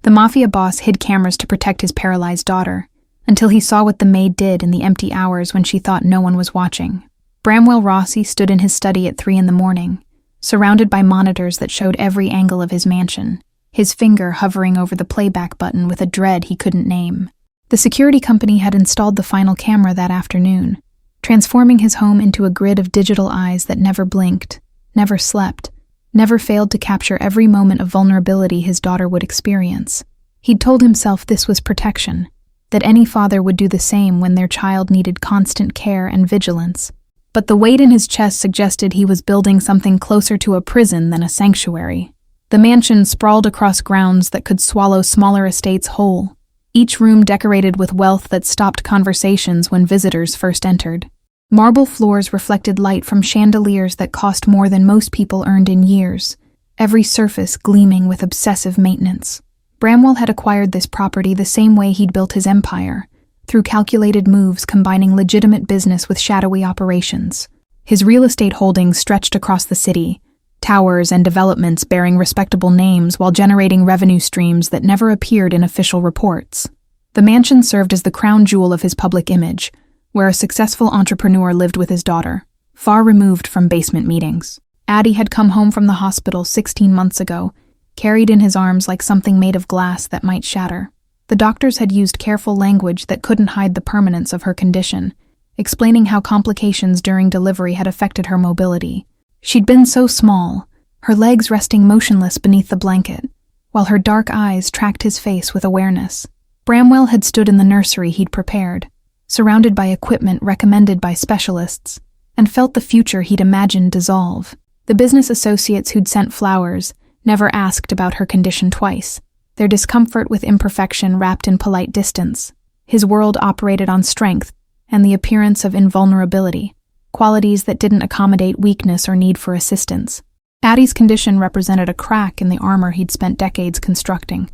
The Mafia boss hid cameras to protect his paralyzed daughter, until he saw what the maid did in the empty hours when she thought no one was watching. Bramwell Rossi stood in his study at 3 a.m, surrounded by monitors that showed every angle of his mansion, his finger hovering over the playback button with a dread he couldn't name. The security company had installed the final camera that afternoon, transforming his home into a grid of digital eyes that never blinked, never slept, never failed to capture every moment of vulnerability his daughter would experience. He'd told himself this was protection, that any father would do the same when their child needed constant care and vigilance. But the weight in his chest suggested he was building something closer to a prison than a sanctuary. The mansion sprawled across grounds that could swallow smaller estates whole, each room decorated with wealth that stopped conversations when visitors first entered. Marble floors reflected light from chandeliers that cost more than most people earned in years, every surface gleaming with obsessive maintenance. Bramwell had acquired this property the same way he'd built his empire, through calculated moves combining legitimate business with shadowy operations. His real estate holdings stretched across the city, towers and developments bearing respectable names while generating revenue streams that never appeared in official reports. The mansion served as the crown jewel of his public image, where a successful entrepreneur lived with his daughter, far removed from basement meetings. Addie had come home from the hospital 16 months ago, carried in his arms like something made of glass that might shatter. The doctors had used careful language that couldn't hide the permanence of her condition, explaining how complications during delivery had affected her mobility. She'd been so small, her legs resting motionless beneath the blanket, while her dark eyes tracked his face with awareness. Bramwell had stood in the nursery he'd prepared, surrounded by equipment recommended by specialists, and felt the future he'd imagined dissolve. The business associates who'd sent flowers never asked about her condition twice, their discomfort with imperfection wrapped in polite distance. His world operated on strength and the appearance of invulnerability, qualities that didn't accommodate weakness or need for assistance. Addie's condition represented a crack in the armor he'd spent decades constructing,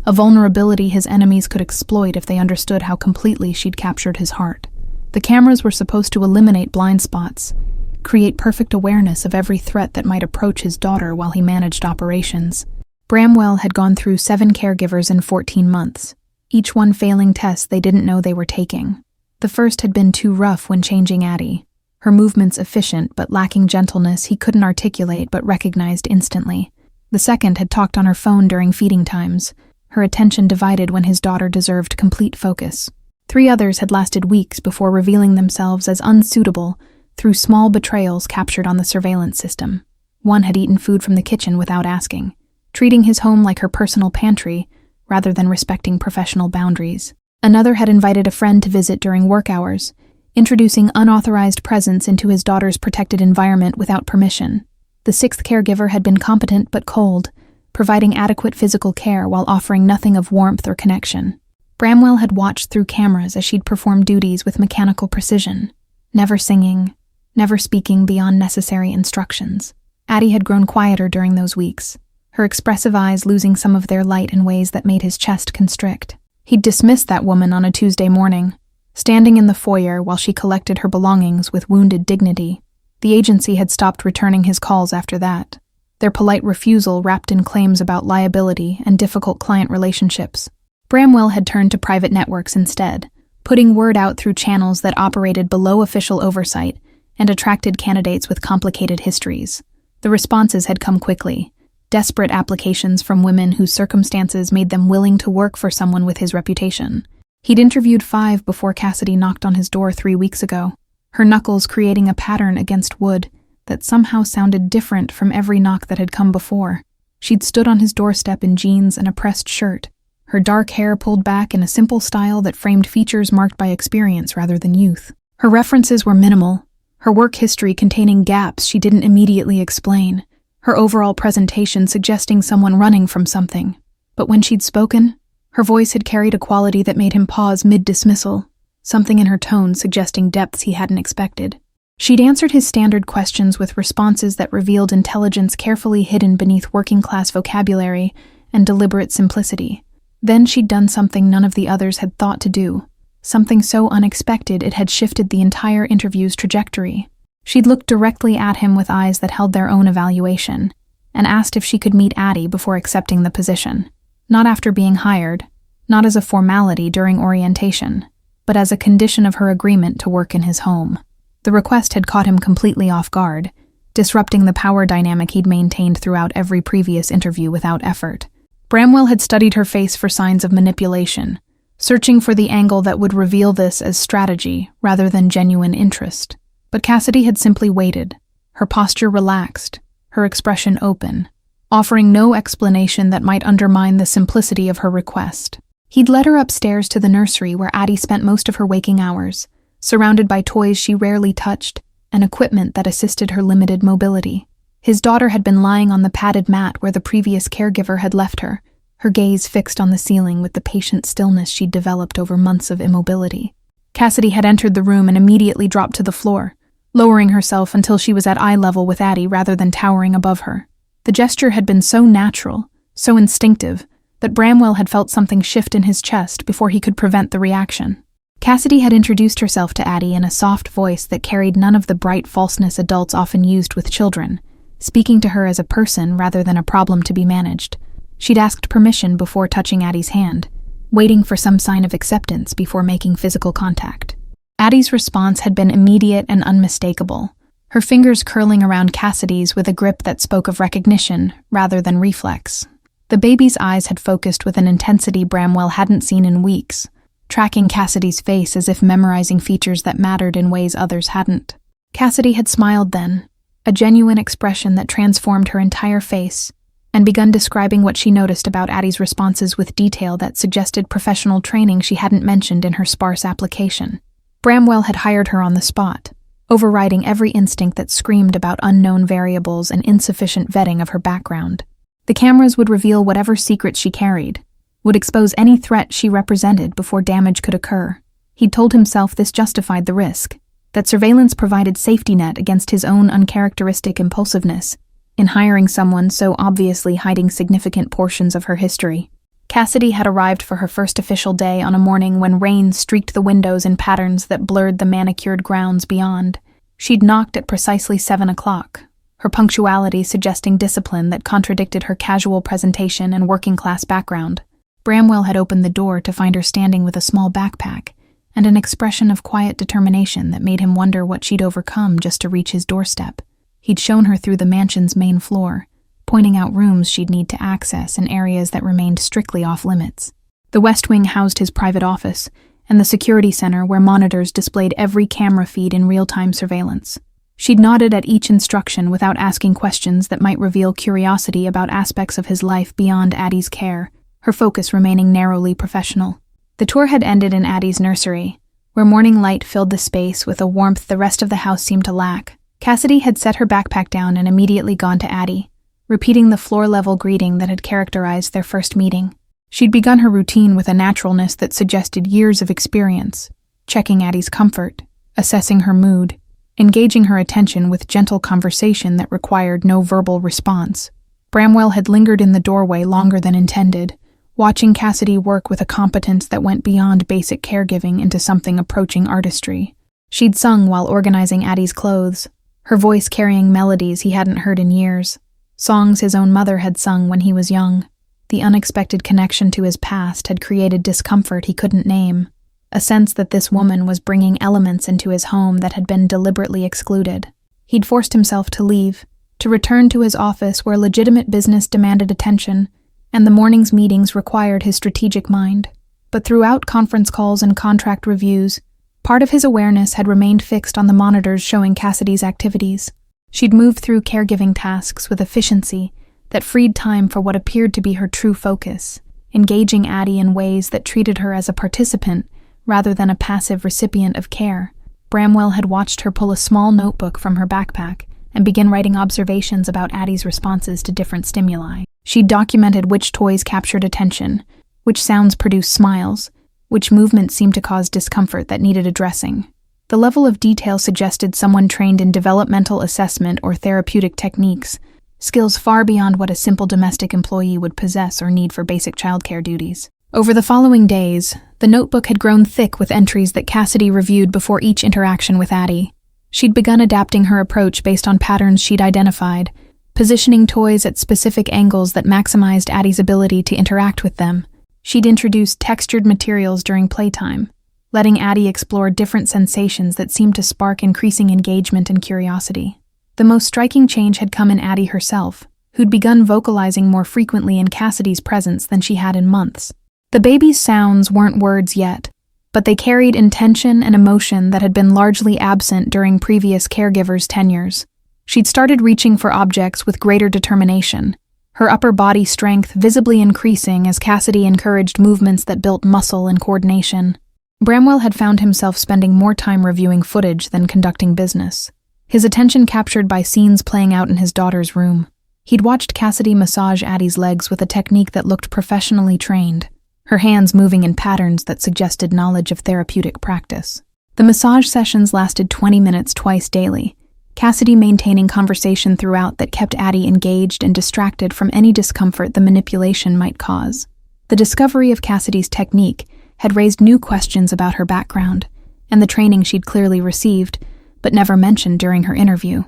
a vulnerability his enemies could exploit if they understood how completely she'd captured his heart. The cameras were supposed to eliminate blind spots, create perfect awareness of every threat that might approach his daughter while he managed operations. Bramwell had gone through 7 caregivers in 14 months, each one failing tests they didn't know they were taking. The first had been too rough when changing Addie, her movements efficient but lacking gentleness he couldn't articulate but recognized instantly. The second had talked on her phone during feeding times, her attention divided when his daughter deserved complete focus. 3 others had lasted weeks before revealing themselves as unsuitable through small betrayals captured on the surveillance system. One had eaten food from the kitchen without asking, treating his home like her personal pantry rather than respecting professional boundaries. Another had invited a friend to visit during work hours, introducing unauthorized presence into his daughter's protected environment without permission. The 6th caregiver had been competent but cold, providing adequate physical care while offering nothing of warmth or connection. Bramwell had watched through cameras as she'd perform duties with mechanical precision, never singing, never speaking beyond necessary instructions. Addie had grown quieter during those weeks, her expressive eyes losing some of their light in ways that made his chest constrict. He'd dismissed that woman on a Tuesday morning, standing in the foyer while she collected her belongings with wounded dignity. The agency had stopped returning his calls after that, their polite refusal wrapped in claims about liability and difficult client relationships. Bramwell had turned to private networks instead, putting word out through channels that operated below official oversight and attracted candidates with complicated histories. The responses had come quickly, desperate applications from women whose circumstances made them willing to work for someone with his reputation. He'd interviewed 5 before Cassidy knocked on his door 3 weeks ago, her knuckles creating a pattern against wood that somehow sounded different from every knock that had come before. She'd stood on his doorstep in jeans and a pressed shirt, her dark hair pulled back in a simple style that framed features marked by experience rather than youth. Her references were minimal, her work history containing gaps she didn't immediately explain, her overall presentation suggesting someone running from something. But when she'd spoken, her voice had carried a quality that made him pause mid-dismissal, something in her tone suggesting depths he hadn't expected. She'd answered his standard questions with responses that revealed intelligence carefully hidden beneath working-class vocabulary and deliberate simplicity. Then she'd done something none of the others had thought to do, something so unexpected it had shifted the entire interview's trajectory. She'd looked directly at him with eyes that held their own evaluation, and asked if she could meet Addie before accepting the position. not after being hired, not as a formality during orientation, but as a condition of her agreement to work in his home. The request had caught him completely off guard, disrupting the power dynamic he'd maintained throughout every previous interview without effort. Bramwell had studied her face for signs of manipulation, searching for the angle that would reveal this as strategy rather than genuine interest. But Cassidy had simply waited, her posture relaxed, her expression open, offering no explanation that might undermine the simplicity of her request. He'd led her upstairs to the nursery where Addie spent most of her waking hours, surrounded by toys she rarely touched and equipment that assisted her limited mobility. His daughter had been lying on the padded mat where the previous caregiver had left her, her gaze fixed on the ceiling with the patient stillness she'd developed over months of immobility. Cassidy had entered the room and immediately dropped to the floor, lowering herself until she was at eye level with Addie rather than towering above her. The gesture had been so natural, so instinctive, that Bramwell had felt something shift in his chest before he could prevent the reaction. Cassidy had introduced herself to Addie in a soft voice that carried none of the bright falseness adults often used with children, speaking to her as a person rather than a problem to be managed. She'd asked permission before touching Addie's hand, waiting for some sign of acceptance before making physical contact. Addie's response had been immediate and unmistakable, her fingers curling around Cassidy's with a grip that spoke of recognition rather than reflex. The baby's eyes had focused with an intensity Bramwell hadn't seen in weeks, tracking Cassidy's face as if memorizing features that mattered in ways others hadn't. Cassidy had smiled then, a genuine expression that transformed her entire face, and begun describing what she noticed about Addie's responses with detail that suggested professional training she hadn't mentioned in her sparse application. Bramwell had hired her on the spot, overriding every instinct that screamed about unknown variables and insufficient vetting of her background. The cameras would reveal whatever secrets she carried, would expose any threat she represented before damage could occur. He'd told himself this justified the risk, that surveillance provided safety net against his own uncharacteristic impulsiveness in hiring someone so obviously hiding significant portions of her history. Cassidy had arrived for her first official day on a morning when rain streaked the windows in patterns that blurred the manicured grounds beyond. She'd knocked at precisely 7 o'clock, her punctuality suggesting discipline that contradicted her casual presentation and working-class background. Bramwell had opened the door to find her standing with a small backpack and an expression of quiet determination that made him wonder what she'd overcome just to reach his doorstep. He'd shown her through the mansion's main floor, pointing out rooms she'd need to access and areas that remained strictly off-limits. The West Wing housed his private office, and the security center where monitors displayed every camera feed in real-time surveillance. She'd nodded at each instruction without asking questions that might reveal curiosity about aspects of his life beyond Addie's care, her focus remaining narrowly professional. The tour had ended in Addie's nursery, where morning light filled the space with a warmth the rest of the house seemed to lack. Cassidy had set her backpack down and immediately gone to Addie, repeating the floor-level greeting that had characterized their first meeting. She'd begun her routine with a naturalness that suggested years of experience, checking Addie's comfort, assessing her mood, engaging her attention with gentle conversation that required no verbal response. Bramwell had lingered in the doorway longer than intended, watching Cassidy work with a competence that went beyond basic caregiving into something approaching artistry. She'd sung while organizing Addie's clothes, her voice carrying melodies he hadn't heard in years, songs his own mother had sung when he was young. The unexpected connection to his past had created discomfort he couldn't name, a sense that this woman was bringing elements into his home that had been deliberately excluded. He'd forced himself to leave, to return to his office where legitimate business demanded attention, and the morning's meetings required his strategic mind. But throughout conference calls and contract reviews, part of his awareness had remained fixed on the monitors showing Cassidy's activities. She'd moved through caregiving tasks with efficiency that freed time for what appeared to be her true focus, engaging Addie in ways that treated her as a participant rather than a passive recipient of care. Bramwell had watched her pull a small notebook from her backpack and begin writing observations about Addie's responses to different stimuli. She'd documented which toys captured attention, which sounds produced smiles, which movements seemed to cause discomfort that needed addressing. The level of detail suggested someone trained in developmental assessment or therapeutic techniques, skills far beyond what a simple domestic employee would possess or need for basic childcare duties. Over the following days, the notebook had grown thick with entries that Cassidy reviewed before each interaction with Addie. She'd begun adapting her approach based on patterns she'd identified, positioning toys at specific angles that maximized Addie's ability to interact with them. She'd introduced textured materials during playtime, letting Addie explore different sensations that seemed to spark increasing engagement and curiosity. The most striking change had come in Addie herself, who'd begun vocalizing more frequently in Cassidy's presence than she had in months. The baby's sounds weren't words yet, but they carried intention and emotion that had been largely absent during previous caregivers' tenures. She'd started reaching for objects with greater determination, her upper body strength visibly increasing as Cassidy encouraged movements that built muscle and coordination. Bramwell had found himself spending more time reviewing footage than conducting business, his attention captured by scenes playing out in his daughter's room. He'd watched Cassidy massage Addie's legs with a technique that looked professionally trained, her hands moving in patterns that suggested knowledge of therapeutic practice. The massage sessions lasted 20 minutes twice daily, Cassidy maintaining conversation throughout that kept Addie engaged and distracted from any discomfort the manipulation might cause. The discovery of Cassidy's technique had raised new questions about her background and the training she'd clearly received, but never mentioned during her interview.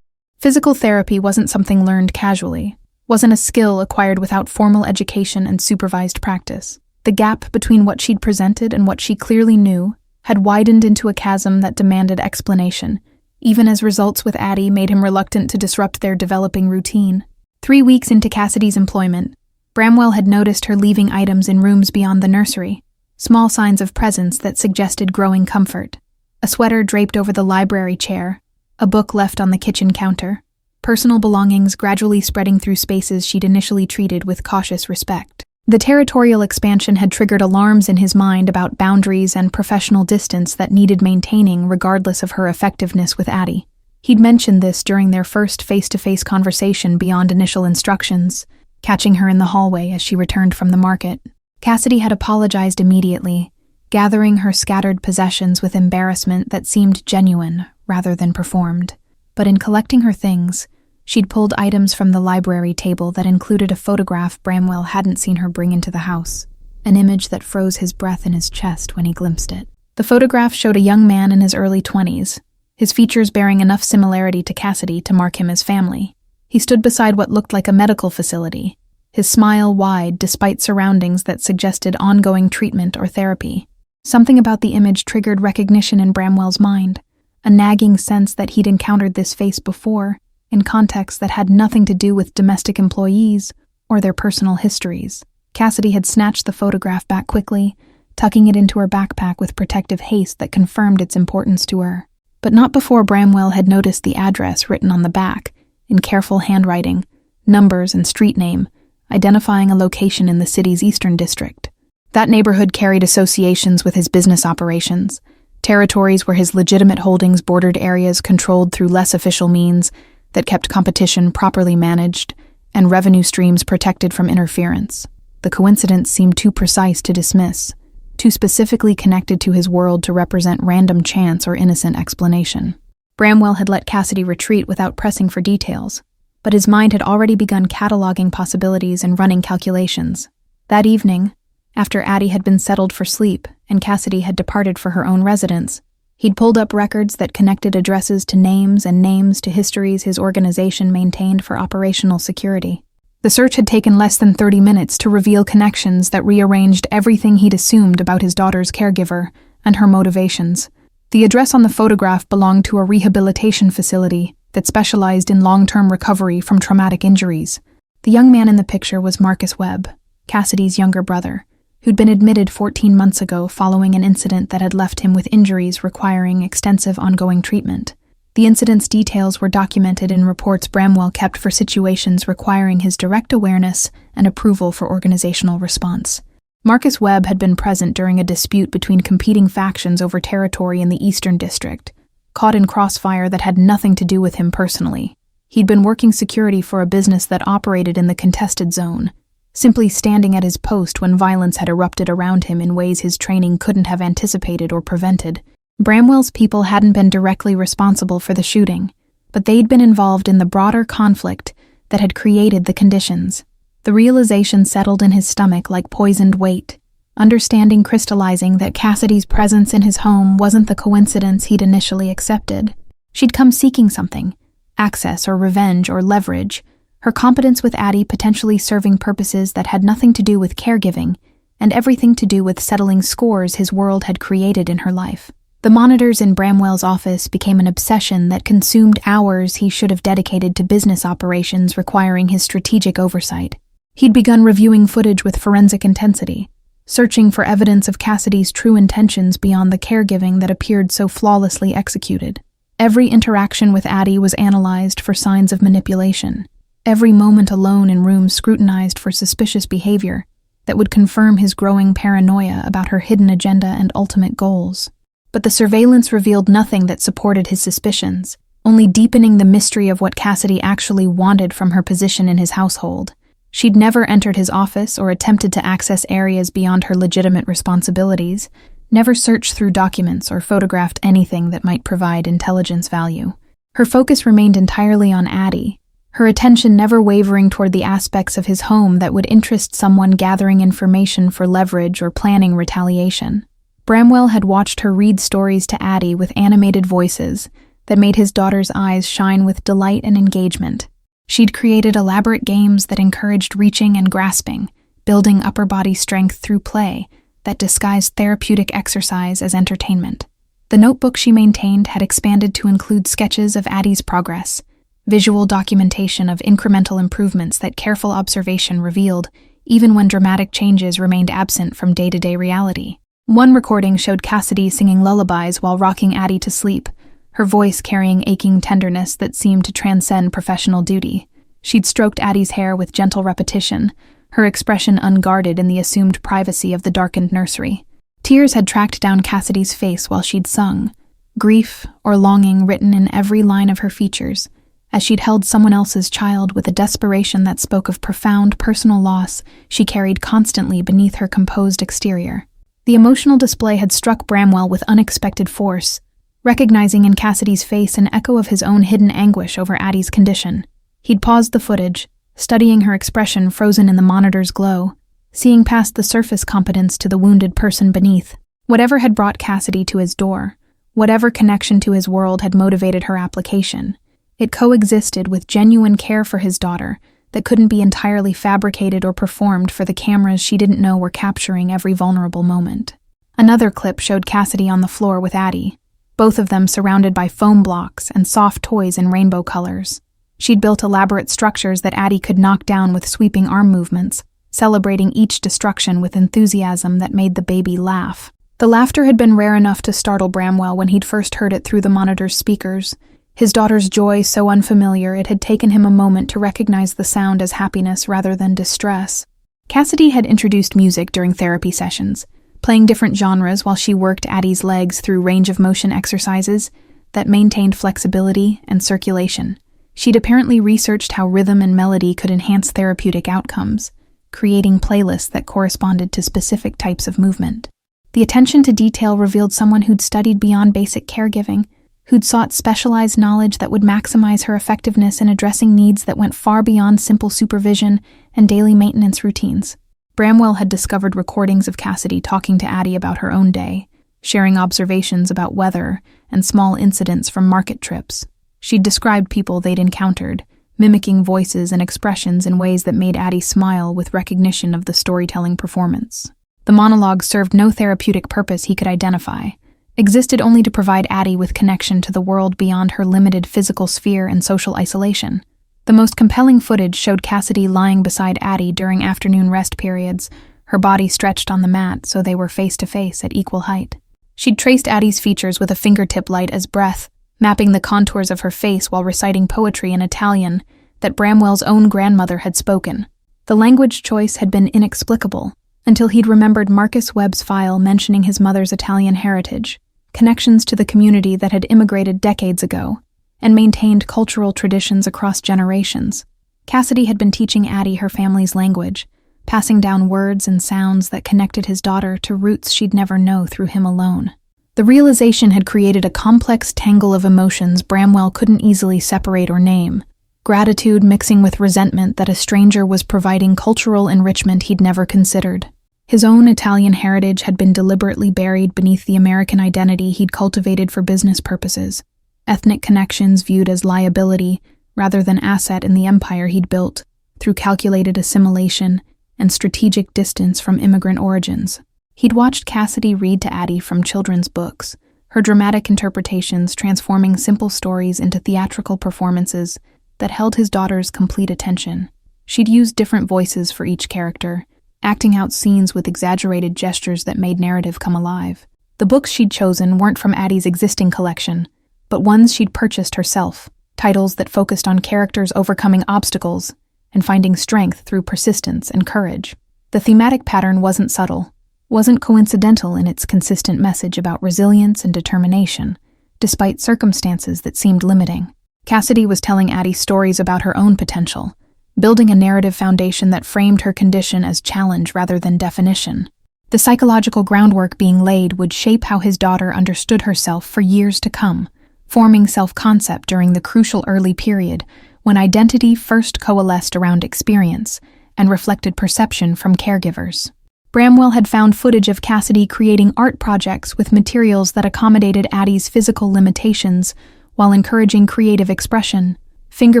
Physical therapy wasn't something learned casually, wasn't a skill acquired without formal education and supervised practice. The gap between what she'd presented and what she clearly knew had widened into a chasm that demanded explanation, even as results with Addie made him reluctant to disrupt their developing routine. 3 weeks into Cassidy's employment, Bramwell had noticed her leaving items in rooms beyond the nursery, small signs of presence that suggested growing comfort. A sweater draped over the library chair, a book left on the kitchen counter, personal belongings gradually spreading through spaces she'd initially treated with cautious respect. The territorial expansion had triggered alarms in his mind about boundaries and professional distance that needed maintaining regardless of her effectiveness with Addie. He'd mentioned this during their first face-to-face conversation beyond initial instructions, catching her in the hallway as she returned from the market. Cassidy had apologized immediately, gathering her scattered possessions with embarrassment that seemed genuine rather than performed. But in collecting her things, she'd pulled items from the library table that included a photograph Bramwell hadn't seen her bring into the house, an image that froze his breath in his chest when he glimpsed it. The photograph showed a young man in his early 20s, his features bearing enough similarity to Cassidy to mark him as family. He stood beside what looked like a medical facility, his smile wide despite surroundings that suggested ongoing treatment or therapy. Something about the image triggered recognition in Bramwell's mind, a nagging sense that he'd encountered this face before, in contexts that had nothing to do with domestic employees or their personal histories. Cassidy had snatched the photograph back quickly, tucking it into her backpack with protective haste that confirmed its importance to her. But not before Bramwell had noticed the address written on the back, in careful handwriting, numbers and street name, identifying a location in the city's eastern district. That neighborhood carried associations with his business operations, territories where his legitimate holdings bordered areas controlled through less official means that kept competition properly managed and revenue streams protected from interference. The coincidence seemed too precise to dismiss, too specifically connected to his world to represent random chance or innocent explanation. Bramwell had let Cassidy retreat without pressing for details, but his mind had already begun cataloging possibilities and running calculations. That evening, after Addie had been settled for sleep and Cassidy had departed for her own residence, he'd pulled up records that connected addresses to names and names to histories his organization maintained for operational security. The search had taken less than 30 minutes to reveal connections that rearranged everything he'd assumed about his daughter's caregiver and her motivations. The address on the photograph belonged to a rehabilitation facility that specialized in long-term recovery from traumatic injuries. The young man in the picture was Marcus Webb, Cassidy's younger brother, who'd been admitted 14 months ago following an incident that had left him with injuries requiring extensive ongoing treatment. The incident's details were documented in reports Bramwell kept for situations requiring his direct awareness and approval for organizational response. Marcus Webb had been present during a dispute between competing factions over territory in the Eastern District, caught in crossfire that had nothing to do with him personally. He'd been working security for a business that operated in the contested zone, simply standing at his post when violence had erupted around him in ways his training couldn't have anticipated or prevented. Bramwell's people hadn't been directly responsible for the shooting, but they'd been involved in the broader conflict that had created the conditions. The realization settled in his stomach like poisoned weight, understanding crystallizing that Cassidy's presence in his home wasn't the coincidence he'd initially accepted. She'd come seeking something, access or revenge or leverage, her competence with Addie potentially serving purposes that had nothing to do with caregiving and everything to do with settling scores his world had created in her life. The monitors in Bramwell's office became an obsession that consumed hours he should have dedicated to business operations requiring his strategic oversight. He'd begun reviewing footage with forensic intensity, searching for evidence of Cassidy's true intentions beyond the caregiving that appeared so flawlessly executed. Every interaction with Addie was analyzed for signs of manipulation. Every moment alone in rooms scrutinized for suspicious behavior that would confirm his growing paranoia about her hidden agenda and ultimate goals. But the surveillance revealed nothing that supported his suspicions, only deepening the mystery of what Cassidy actually wanted from her position in his household. She'd never entered his office or attempted to access areas beyond her legitimate responsibilities, never searched through documents or photographed anything that might provide intelligence value. Her focus remained entirely on Addie, her attention never wavering toward the aspects of his home that would interest someone gathering information for leverage or planning retaliation. Bramwell had watched her read stories to Addie with animated voices that made his daughter's eyes shine with delight and engagement. She'd created elaborate games that encouraged reaching and grasping, building upper body strength through play that disguised therapeutic exercise as entertainment. The notebook she maintained had expanded to include sketches of Addie's progress, visual documentation of incremental improvements that careful observation revealed, even when dramatic changes remained absent from day-to-day reality. One recording showed Cassidy singing lullabies while rocking Addie to sleep, her voice carrying aching tenderness that seemed to transcend professional duty. She'd stroked Addie's hair with gentle repetition, her expression unguarded in the assumed privacy of the darkened nursery. Tears had tracked down Cassidy's face while she'd sung, grief or longing written in every line of her features, as she'd held someone else's child with a desperation that spoke of profound personal loss she carried constantly beneath her composed exterior. The emotional display had struck Bramwell with unexpected force, recognizing in Cassidy's face an echo of his own hidden anguish over Addie's condition. He'd paused the footage, studying her expression frozen in the monitor's glow, seeing past the surface competence to the wounded person beneath. Whatever had brought Cassidy to his door, whatever connection to his world had motivated her application, it coexisted with genuine care for his daughter that couldn't be entirely fabricated or performed for the cameras she didn't know were capturing every vulnerable moment. Another clip showed Cassidy on the floor with Addie, both of them surrounded by foam blocks and soft toys in rainbow colors. She'd built elaborate structures that Addie could knock down with sweeping arm movements, celebrating each destruction with enthusiasm that made the baby laugh. The laughter had been rare enough to startle Bramwell when he'd first heard it through the monitor's speakers. His daughter's joy so unfamiliar it had taken him a moment to recognize the sound as happiness rather than distress. Cassidy had introduced music during therapy sessions, playing different genres while she worked Addie's legs through range of motion exercises that maintained flexibility and circulation. She'd apparently researched how rhythm and melody could enhance therapeutic outcomes, creating playlists that corresponded to specific types of movement. The attention to detail revealed someone who'd studied beyond basic caregiving, who'd sought specialized knowledge that would maximize her effectiveness in addressing needs that went far beyond simple supervision and daily maintenance routines. Bramwell had discovered recordings of Cassidy talking to Addie about her own day, sharing observations about weather and small incidents from market trips. She'd described people they'd encountered, mimicking voices and expressions in ways that made Addie smile with recognition of the storytelling performance. The monologue served no therapeutic purpose he could identify, existed only to provide Addie with connection to the world beyond her limited physical sphere and social isolation. The most compelling footage showed Cassidy lying beside Addie during afternoon rest periods, her body stretched on the mat so they were face-to-face at equal height. She'd traced Addie's features with a fingertip light as breath, mapping the contours of her face while reciting poetry in Italian that Bramwell's own grandmother had spoken. The language choice had been inexplicable until he'd remembered Marcus Webb's file mentioning his mother's Italian heritage, connections to the community that had immigrated decades ago, and maintained cultural traditions across generations. Cassidy had been teaching Addie her family's language, passing down words and sounds that connected his daughter to roots she'd never know through him alone. The realization had created a complex tangle of emotions Bramwell couldn't easily separate or name, gratitude mixing with resentment that a stranger was providing cultural enrichment he'd never considered. His own Italian heritage had been deliberately buried beneath the American identity he'd cultivated for business purposes, ethnic connections viewed as liability rather than asset in the empire he'd built through calculated assimilation and strategic distance from immigrant origins. He'd watched Cassidy read to Addie from children's books, her dramatic interpretations transforming simple stories into theatrical performances that held his daughter's complete attention. She'd used different voices for each character, acting out scenes with exaggerated gestures that made narrative come alive. The books she'd chosen weren't from Addie's existing collection, but ones she'd purchased herself, titles that focused on characters overcoming obstacles and finding strength through persistence and courage. The thematic pattern wasn't subtle, wasn't coincidental in its consistent message about resilience and determination, despite circumstances that seemed limiting. Cassidy was telling Addie stories about her own potential, building a narrative foundation that framed her condition as challenge rather than definition. The psychological groundwork being laid would shape how his daughter understood herself for years to come, forming self-concept during the crucial early period when identity first coalesced around experience and reflected perception from caregivers. Bramwell had found footage of Cassidy creating art projects with materials that accommodated Addie's physical limitations while encouraging creative expression. Finger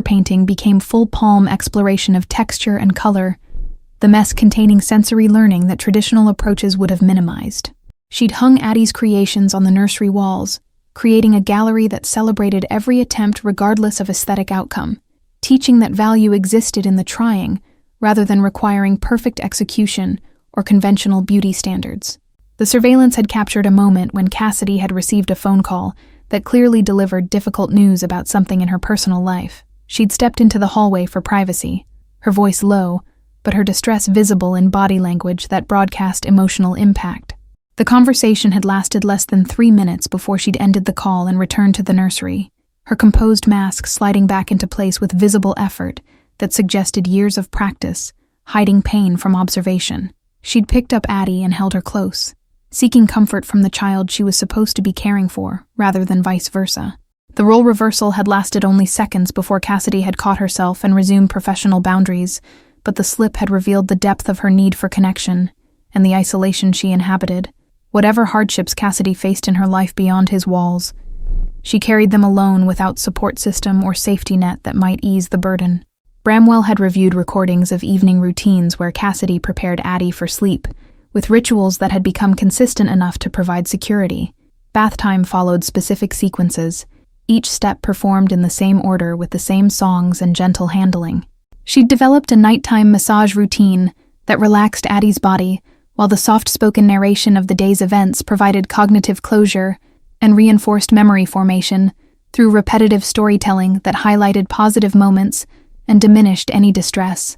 painting became full-palm exploration of texture and color, the mess containing sensory learning that traditional approaches would have minimized. She'd hung Addie's creations on the nursery walls, creating a gallery that celebrated every attempt regardless of aesthetic outcome, teaching that value existed in the trying rather than requiring perfect execution or conventional beauty standards. The surveillance had captured a moment when Cassidy had received a phone call that clearly delivered difficult news about something in her personal life. She'd stepped into the hallway for privacy, her voice low, but her distress visible in body language that broadcast emotional impact. The conversation had lasted less than 3 minutes before she'd ended the call and returned to the nursery, her composed mask sliding back into place with visible effort that suggested years of practice, hiding pain from observation. She'd picked up Addie and held her close, seeking comfort from the child she was supposed to be caring for, rather than vice versa. The role reversal had lasted only seconds before Cassidy had caught herself and resumed professional boundaries, but the slip had revealed the depth of her need for connection and the isolation she inhabited. Whatever hardships Cassidy faced in her life beyond his walls, she carried them alone without support system or safety net that might ease the burden. Bramwell had reviewed recordings of evening routines where Cassidy prepared Addie for sleep, with rituals that had become consistent enough to provide security. Bath time followed specific sequences, each step performed in the same order with the same songs and gentle handling. She'd developed a nighttime massage routine that relaxed Addie's body, while the soft-spoken narration of the day's events provided cognitive closure and reinforced memory formation through repetitive storytelling that highlighted positive moments and diminished any distress.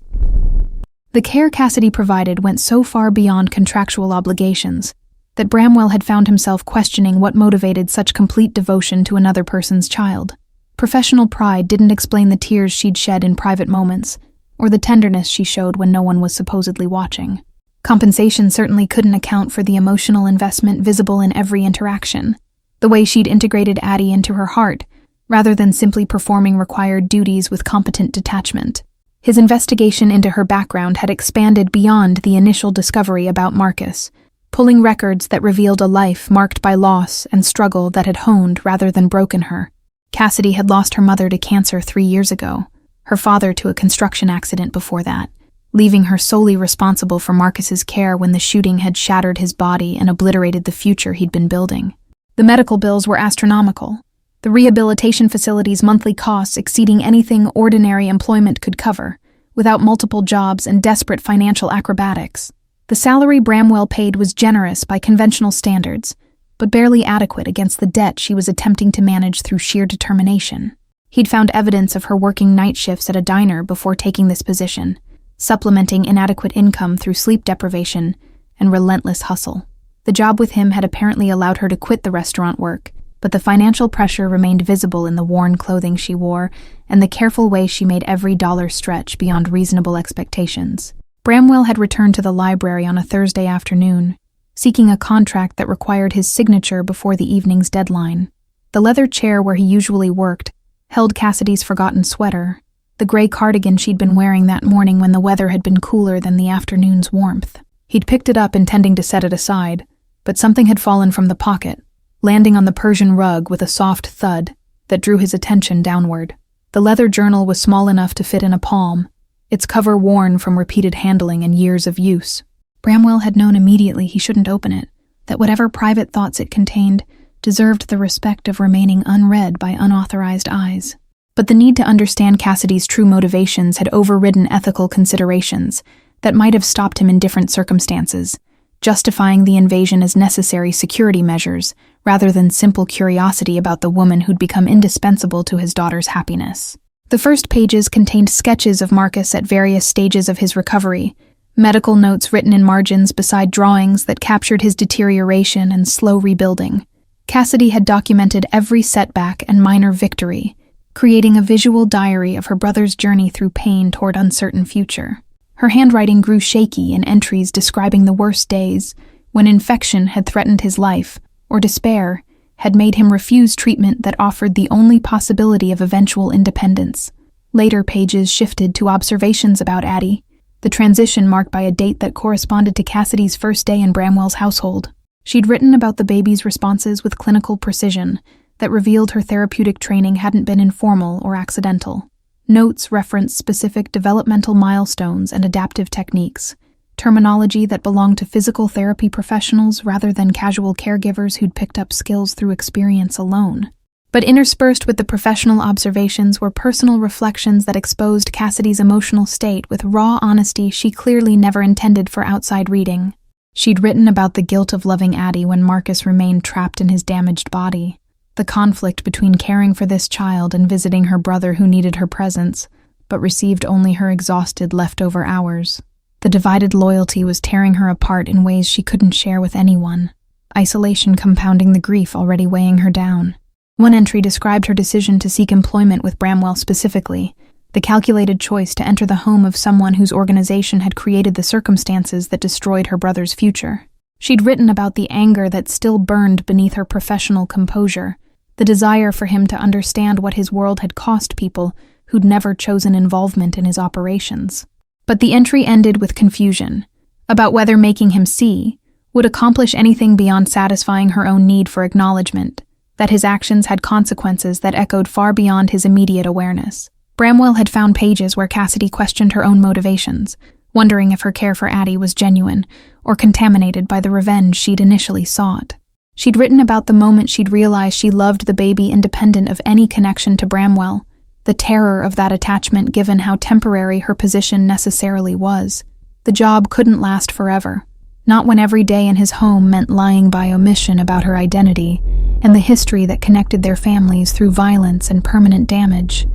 The care Cassidy provided went so far beyond contractual obligations that Bramwell had found himself questioning what motivated such complete devotion to another person's child. Professional pride didn't explain the tears she'd shed in private moments, or the tenderness she showed when no one was supposedly watching. Compensation certainly couldn't account for the emotional investment visible in every interaction, the way she'd integrated Addie into her heart, rather than simply performing required duties with competent detachment. His investigation into her background had expanded beyond the initial discovery about Marcus, pulling records that revealed a life marked by loss and struggle that had honed rather than broken her. Cassidy had lost her mother to cancer 3 years ago, her father to a construction accident before that, leaving her solely responsible for Marcus's care when the shooting had shattered his body and obliterated the future he'd been building. The medical bills were astronomical, the rehabilitation facility's monthly costs exceeding anything ordinary employment could cover, without multiple jobs and desperate financial acrobatics. The salary Bramwell paid was generous by conventional standards, but barely adequate against the debt she was attempting to manage through sheer determination. He'd found evidence of her working night shifts at a diner before taking this position, supplementing inadequate income through sleep deprivation and relentless hustle. The job with him had apparently allowed her to quit the restaurant work, but the financial pressure remained visible in the worn clothing she wore and the careful way she made every dollar stretch beyond reasonable expectations. Bramwell had returned to the library on a Thursday afternoon, seeking a contract that required his signature before the evening's deadline. The leather chair where he usually worked held Cassidy's forgotten sweater, the gray cardigan she'd been wearing that morning when the weather had been cooler than the afternoon's warmth. He'd picked it up intending to set it aside, but something had fallen from the pocket, landing on the Persian rug with a soft thud that drew his attention downward. The leather journal was small enough to fit in a palm, its cover worn from repeated handling and years of use. Bramwell had known immediately he shouldn't open it, that whatever private thoughts it contained deserved the respect of remaining unread by unauthorized eyes. But the need to understand Cassidy's true motivations had overridden ethical considerations that might have stopped him in different circumstances, justifying the invasion as necessary security measures rather than simple curiosity about the woman who'd become indispensable to his daughter's happiness. The first pages contained sketches of Marcus at various stages of his recovery, medical notes written in margins beside drawings that captured his deterioration and slow rebuilding. Cassidy had documented every setback and minor victory, creating a visual diary of her brother's journey through pain toward uncertain future. Her handwriting grew shaky in entries describing the worst days, when infection had threatened his life, or despair had made him refuse treatment that offered the only possibility of eventual independence. Later pages shifted to observations about Addie, the transition marked by a date that corresponded to Cassidy's first day in Bramwell's household. She'd written about the baby's responses with clinical precision that revealed her therapeutic training hadn't been informal or accidental. Notes referenced specific developmental milestones and adaptive techniques, terminology that belonged to physical therapy professionals rather than casual caregivers who'd picked up skills through experience alone. But interspersed with the professional observations were personal reflections that exposed Cassidy's emotional state with raw honesty she clearly never intended for outside reading. She'd written about the guilt of loving Addie when Marcus remained trapped in his damaged body, the conflict between caring for this child and visiting her brother who needed her presence, but received only her exhausted leftover hours. The divided loyalty was tearing her apart in ways she couldn't share with anyone, isolation compounding the grief already weighing her down. One entry described her decision to seek employment with Bramwell specifically, the calculated choice to enter the home of someone whose organization had created the circumstances that destroyed her brother's future. She'd written about the anger that still burned beneath her professional composure, the desire for him to understand what his world had cost people who'd never chosen involvement in his operations. But the entry ended with confusion about whether making him see would accomplish anything beyond satisfying her own need for acknowledgement, that his actions had consequences that echoed far beyond his immediate awareness. Bramwell had found pages where Cassidy questioned her own motivations, wondering if her care for Addie was genuine or contaminated by the revenge she'd initially sought. She'd written about the moment she'd realized she loved the baby independent of any connection to Bramwell, the terror of that attachment given how temporary her position necessarily was. The job couldn't last forever, not when every day in his home meant lying by omission about her identity and the history that connected their families through violence and permanent damage.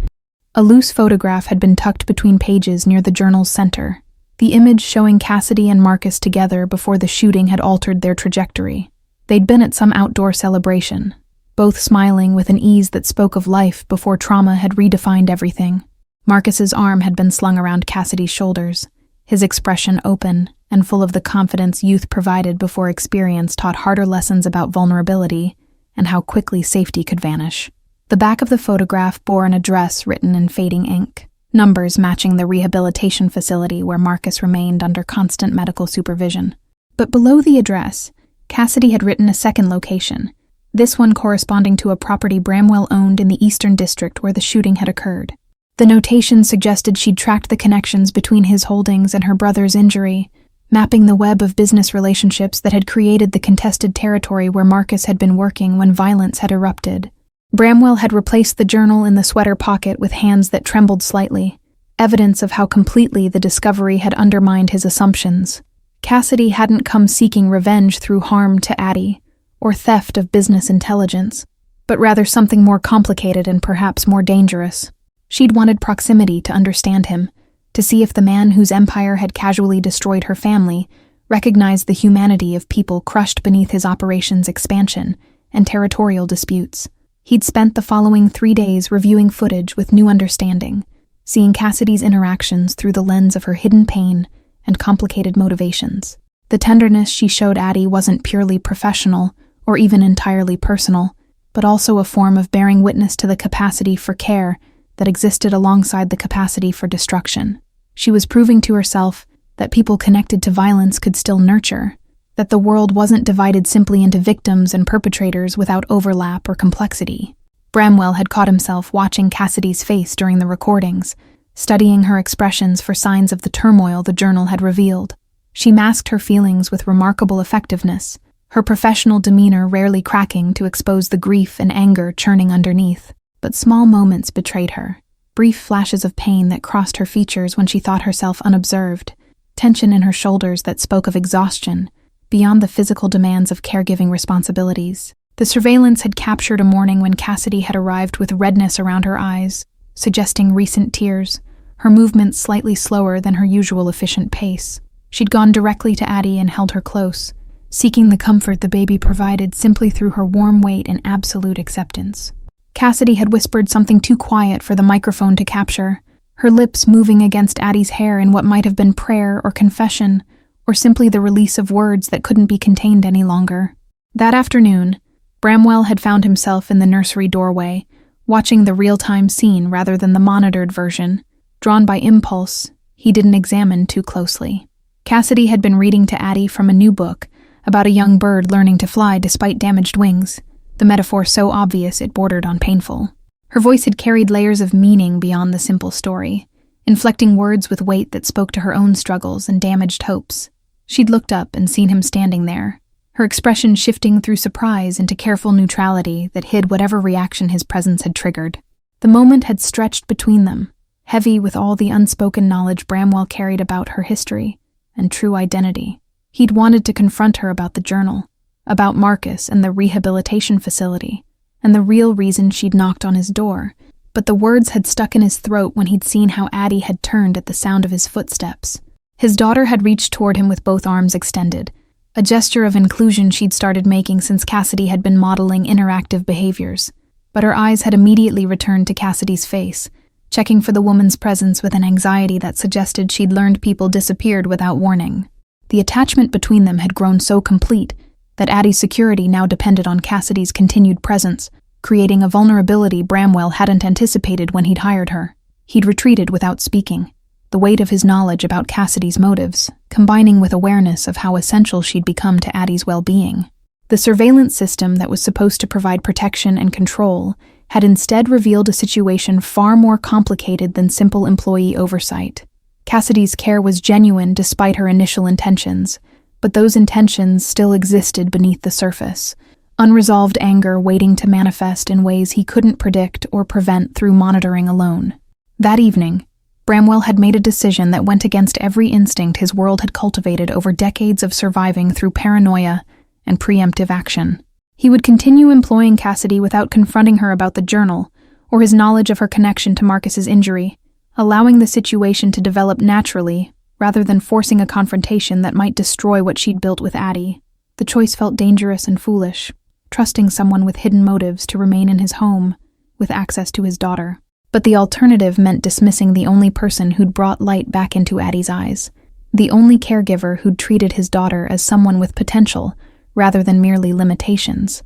A loose photograph had been tucked between pages near the journal's center, the image showing Cassidy and Marcus together before the shooting had altered their trajectory. They'd been at some outdoor celebration, both smiling with an ease that spoke of life before trauma had redefined everything. Marcus's arm had been slung around Cassidy's shoulders, his expression open and full of the confidence youth provided before experience taught harder lessons about vulnerability and how quickly safety could vanish. The back of the photograph bore an address written in fading ink, numbers matching the rehabilitation facility where Marcus remained under constant medical supervision. But below the address, Cassidy had written a second location, this one corresponding to a property Bramwell owned in the Eastern District where the shooting had occurred. The notation suggested she'd tracked the connections between his holdings and her brother's injury, mapping the web of business relationships that had created the contested territory where Marcus had been working when violence had erupted. Bramwell had replaced the journal in the sweater pocket with hands that trembled slightly, evidence of how completely the discovery had undermined his assumptions. Cassidy hadn't come seeking revenge through harm to Addie, or theft of business intelligence, but rather something more complicated and perhaps more dangerous. She'd wanted proximity to understand him, to see if the man whose empire had casually destroyed her family recognized the humanity of people crushed beneath his operation's expansion and territorial disputes. He'd spent the following 3 days reviewing footage with new understanding, seeing Cassidy's interactions through the lens of her hidden pain and complicated motivations. The tenderness she showed Addie wasn't purely professional or even entirely personal, but also a form of bearing witness to the capacity for care that existed alongside the capacity for destruction. She was proving to herself that people connected to violence could still nurture, that the world wasn't divided simply into victims and perpetrators without overlap or complexity. Bramwell had caught himself watching Cassidy's face during the recordings, studying her expressions for signs of the turmoil the journal had revealed. She masked her feelings with remarkable effectiveness, her professional demeanor rarely cracking to expose the grief and anger churning underneath. But small moments betrayed her, brief flashes of pain that crossed her features when she thought herself unobserved, tension in her shoulders that spoke of exhaustion, beyond the physical demands of caregiving responsibilities. The surveillance had captured a morning when Cassidy had arrived with redness around her eyes, suggesting recent tears, her movements slightly slower than her usual efficient pace. She'd gone directly to Addie and held her close, seeking the comfort the baby provided simply through her warm weight and absolute acceptance. Cassidy had whispered something too quiet for the microphone to capture, her lips moving against Addie's hair in what might have been prayer or confession, or simply the release of words that couldn't be contained any longer. That afternoon, Bramwell had found himself in the nursery doorway, watching the real-time scene rather than the monitored version. Drawn by impulse, he didn't examine too closely. Cassidy had been reading to Addie from a new book about a young bird learning to fly despite damaged wings, the metaphor so obvious it bordered on painful. Her voice had carried layers of meaning beyond the simple story, inflecting words with weight that spoke to her own struggles and damaged hopes. She'd looked up and seen him standing there, her expression shifting through surprise into careful neutrality that hid whatever reaction his presence had triggered. The moment had stretched between them, heavy with all the unspoken knowledge Bramwell carried about her history and true identity. He'd wanted to confront her about the journal, about Marcus and the rehabilitation facility, and the real reason she'd knocked on his door, but the words had stuck in his throat when he'd seen how Addie had turned at the sound of his footsteps. His daughter had reached toward him with both arms extended, a gesture of inclusion she'd started making since Cassidy had been modeling interactive behaviors. But her eyes had immediately returned to Cassidy's face, checking for the woman's presence with an anxiety that suggested she'd learned people disappeared without warning. The attachment between them had grown so complete that Addie's security now depended on Cassidy's continued presence, creating a vulnerability Bramwell hadn't anticipated when he'd hired her. He'd retreated without speaking, the weight of his knowledge about Cassidy's motives, combining with awareness of how essential she'd become to Addie's well-being. The surveillance system that was supposed to provide protection and control had instead revealed a situation far more complicated than simple employee oversight. Cassidy's care was genuine despite her initial intentions, but those intentions still existed beneath the surface, unresolved anger waiting to manifest in ways he couldn't predict or prevent through monitoring alone. That evening, Bramwell had made a decision that went against every instinct his world had cultivated over decades of surviving through paranoia and preemptive action. He would continue employing Cassidy without confronting her about the journal or his knowledge of her connection to Marcus's injury, allowing the situation to develop naturally rather than forcing a confrontation that might destroy what she'd built with Addie. The choice felt dangerous and foolish, trusting someone with hidden motives to remain in his home, with access to his daughter. But the alternative meant dismissing the only person who'd brought light back into Addie's eyes, the only caregiver who'd treated his daughter as someone with potential rather than merely limitations.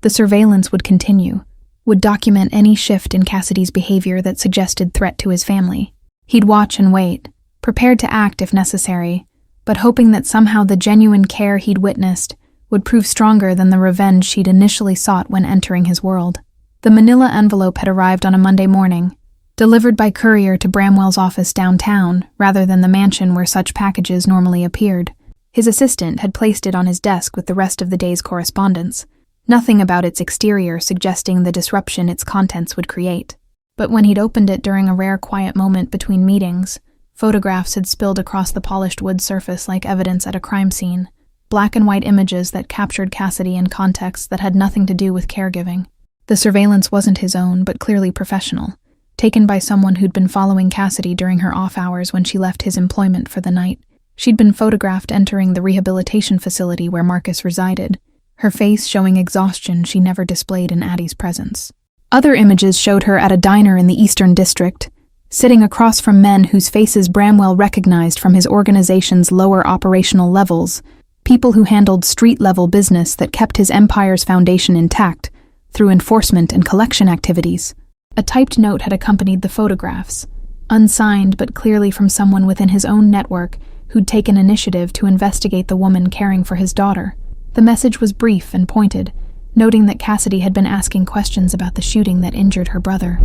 The surveillance would continue, would document any shift in Cassidy's behavior that suggested threat to his family. He'd watch and wait, prepared to act if necessary, but hoping that somehow the genuine care he'd witnessed would prove stronger than the revenge she'd initially sought when entering his world. The manila envelope had arrived on a Monday morning, delivered by courier to Bramwell's office downtown rather than the mansion where such packages normally appeared. His assistant had placed it on his desk with the rest of the day's correspondence, nothing about its exterior suggesting the disruption its contents would create. But when he'd opened it during a rare quiet moment between meetings, photographs had spilled across the polished wood surface like evidence at a crime scene, black and white images that captured Cassidy in contexts that had nothing to do with caregiving. The surveillance wasn't his own, but clearly professional, taken by someone who'd been following Cassidy during her off hours when she left his employment for the night. She'd been photographed entering the rehabilitation facility where Marcus resided, her face showing exhaustion she never displayed in Addie's presence. Other images showed her at a diner in the Eastern District, sitting across from men whose faces Bramwell recognized from his organization's lower operational levels, people who handled street-level business that kept his empire's foundation intact through enforcement and collection activities. A typed note had accompanied the photographs, unsigned but clearly from someone within his own network who'd taken initiative to investigate the woman caring for his daughter. The message was brief and pointed, noting that Cassidy had been asking questions about the shooting that injured her brother,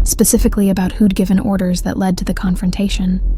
specifically about who'd given orders that led to the confrontation.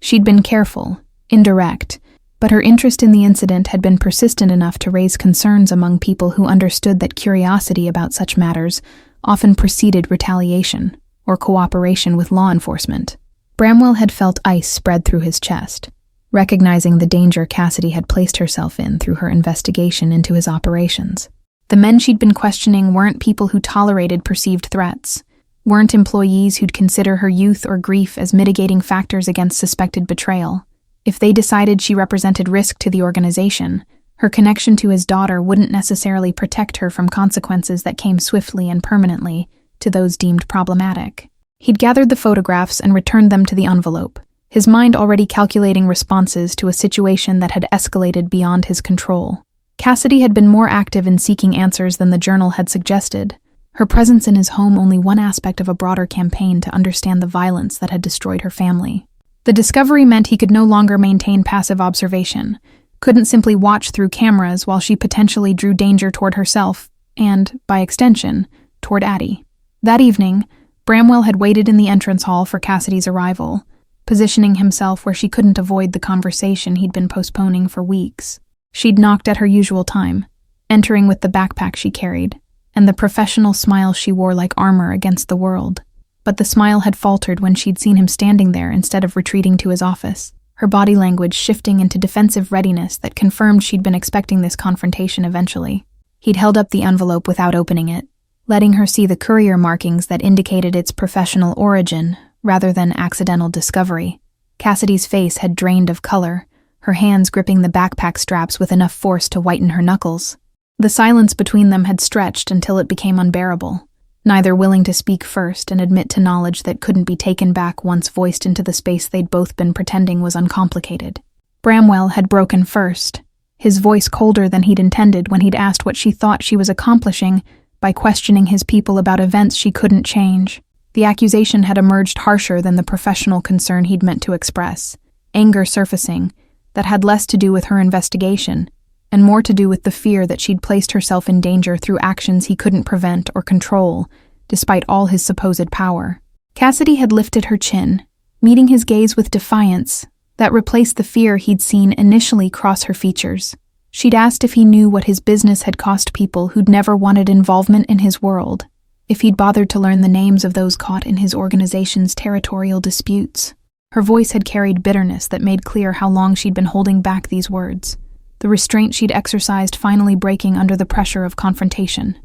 She'd been careful, indirect, but her interest in the incident had been persistent enough to raise concerns among people who understood that curiosity about such matters often preceded retaliation or cooperation with law enforcement. Bramwell had felt ice spread through his chest, recognizing the danger Cassidy had placed herself in through her investigation into his operations. The men she'd been questioning weren't people who tolerated perceived threats, weren't employees who'd consider her youth or grief as mitigating factors against suspected betrayal. If they decided she represented risk to the organization, her connection to his daughter wouldn't necessarily protect her from consequences that came swiftly and permanently to those deemed problematic. He'd gathered the photographs and returned them to the envelope, his mind already calculating responses to a situation that had escalated beyond his control. Cassidy had been more active in seeking answers than the journal had suggested, her presence in his home only one aspect of a broader campaign to understand the violence that had destroyed her family. The discovery meant he could no longer maintain passive observation, couldn't simply watch through cameras while she potentially drew danger toward herself and, by extension, toward Addie. That evening, Bramwell had waited in the entrance hall for Cassidy's arrival, positioning himself where she couldn't avoid the conversation he'd been postponing for weeks. She'd knocked at her usual time, entering with the backpack she carried, and the professional smile she wore like armor against the world. But the smile had faltered when she'd seen him standing there instead of retreating to his office, her body language shifting into defensive readiness that confirmed she'd been expecting this confrontation eventually. He'd held up the envelope without opening it, letting her see the courier markings that indicated its professional origin rather than accidental discovery. Cassidy's face had drained of color, her hands gripping the backpack straps with enough force to whiten her knuckles. The silence between them had stretched until it became unbearable, neither willing to speak first and admit to knowledge that couldn't be taken back once voiced into the space they'd both been pretending was uncomplicated. Bramwell had broken first, his voice colder than he'd intended when he'd asked what she thought she was accomplishing by questioning his people about events she couldn't change. The accusation had emerged harsher than the professional concern he'd meant to express, anger surfacing that had less to do with her investigation and more to do with the fear that she'd placed herself in danger through actions he couldn't prevent or control, despite all his supposed power. Cassidy had lifted her chin, meeting his gaze with defiance that replaced the fear he'd seen initially cross her features. She'd asked if he knew what his business had cost people who'd never wanted involvement in his world, if he'd bothered to learn the names of those caught in his organization's territorial disputes. Her voice had carried bitterness that made clear how long she'd been holding back these words, the restraint she'd exercised finally breaking under the pressure of confrontation.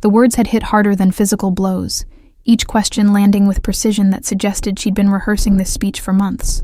The words had hit harder than physical blows, each question landing with precision that suggested she'd been rehearsing this speech for months.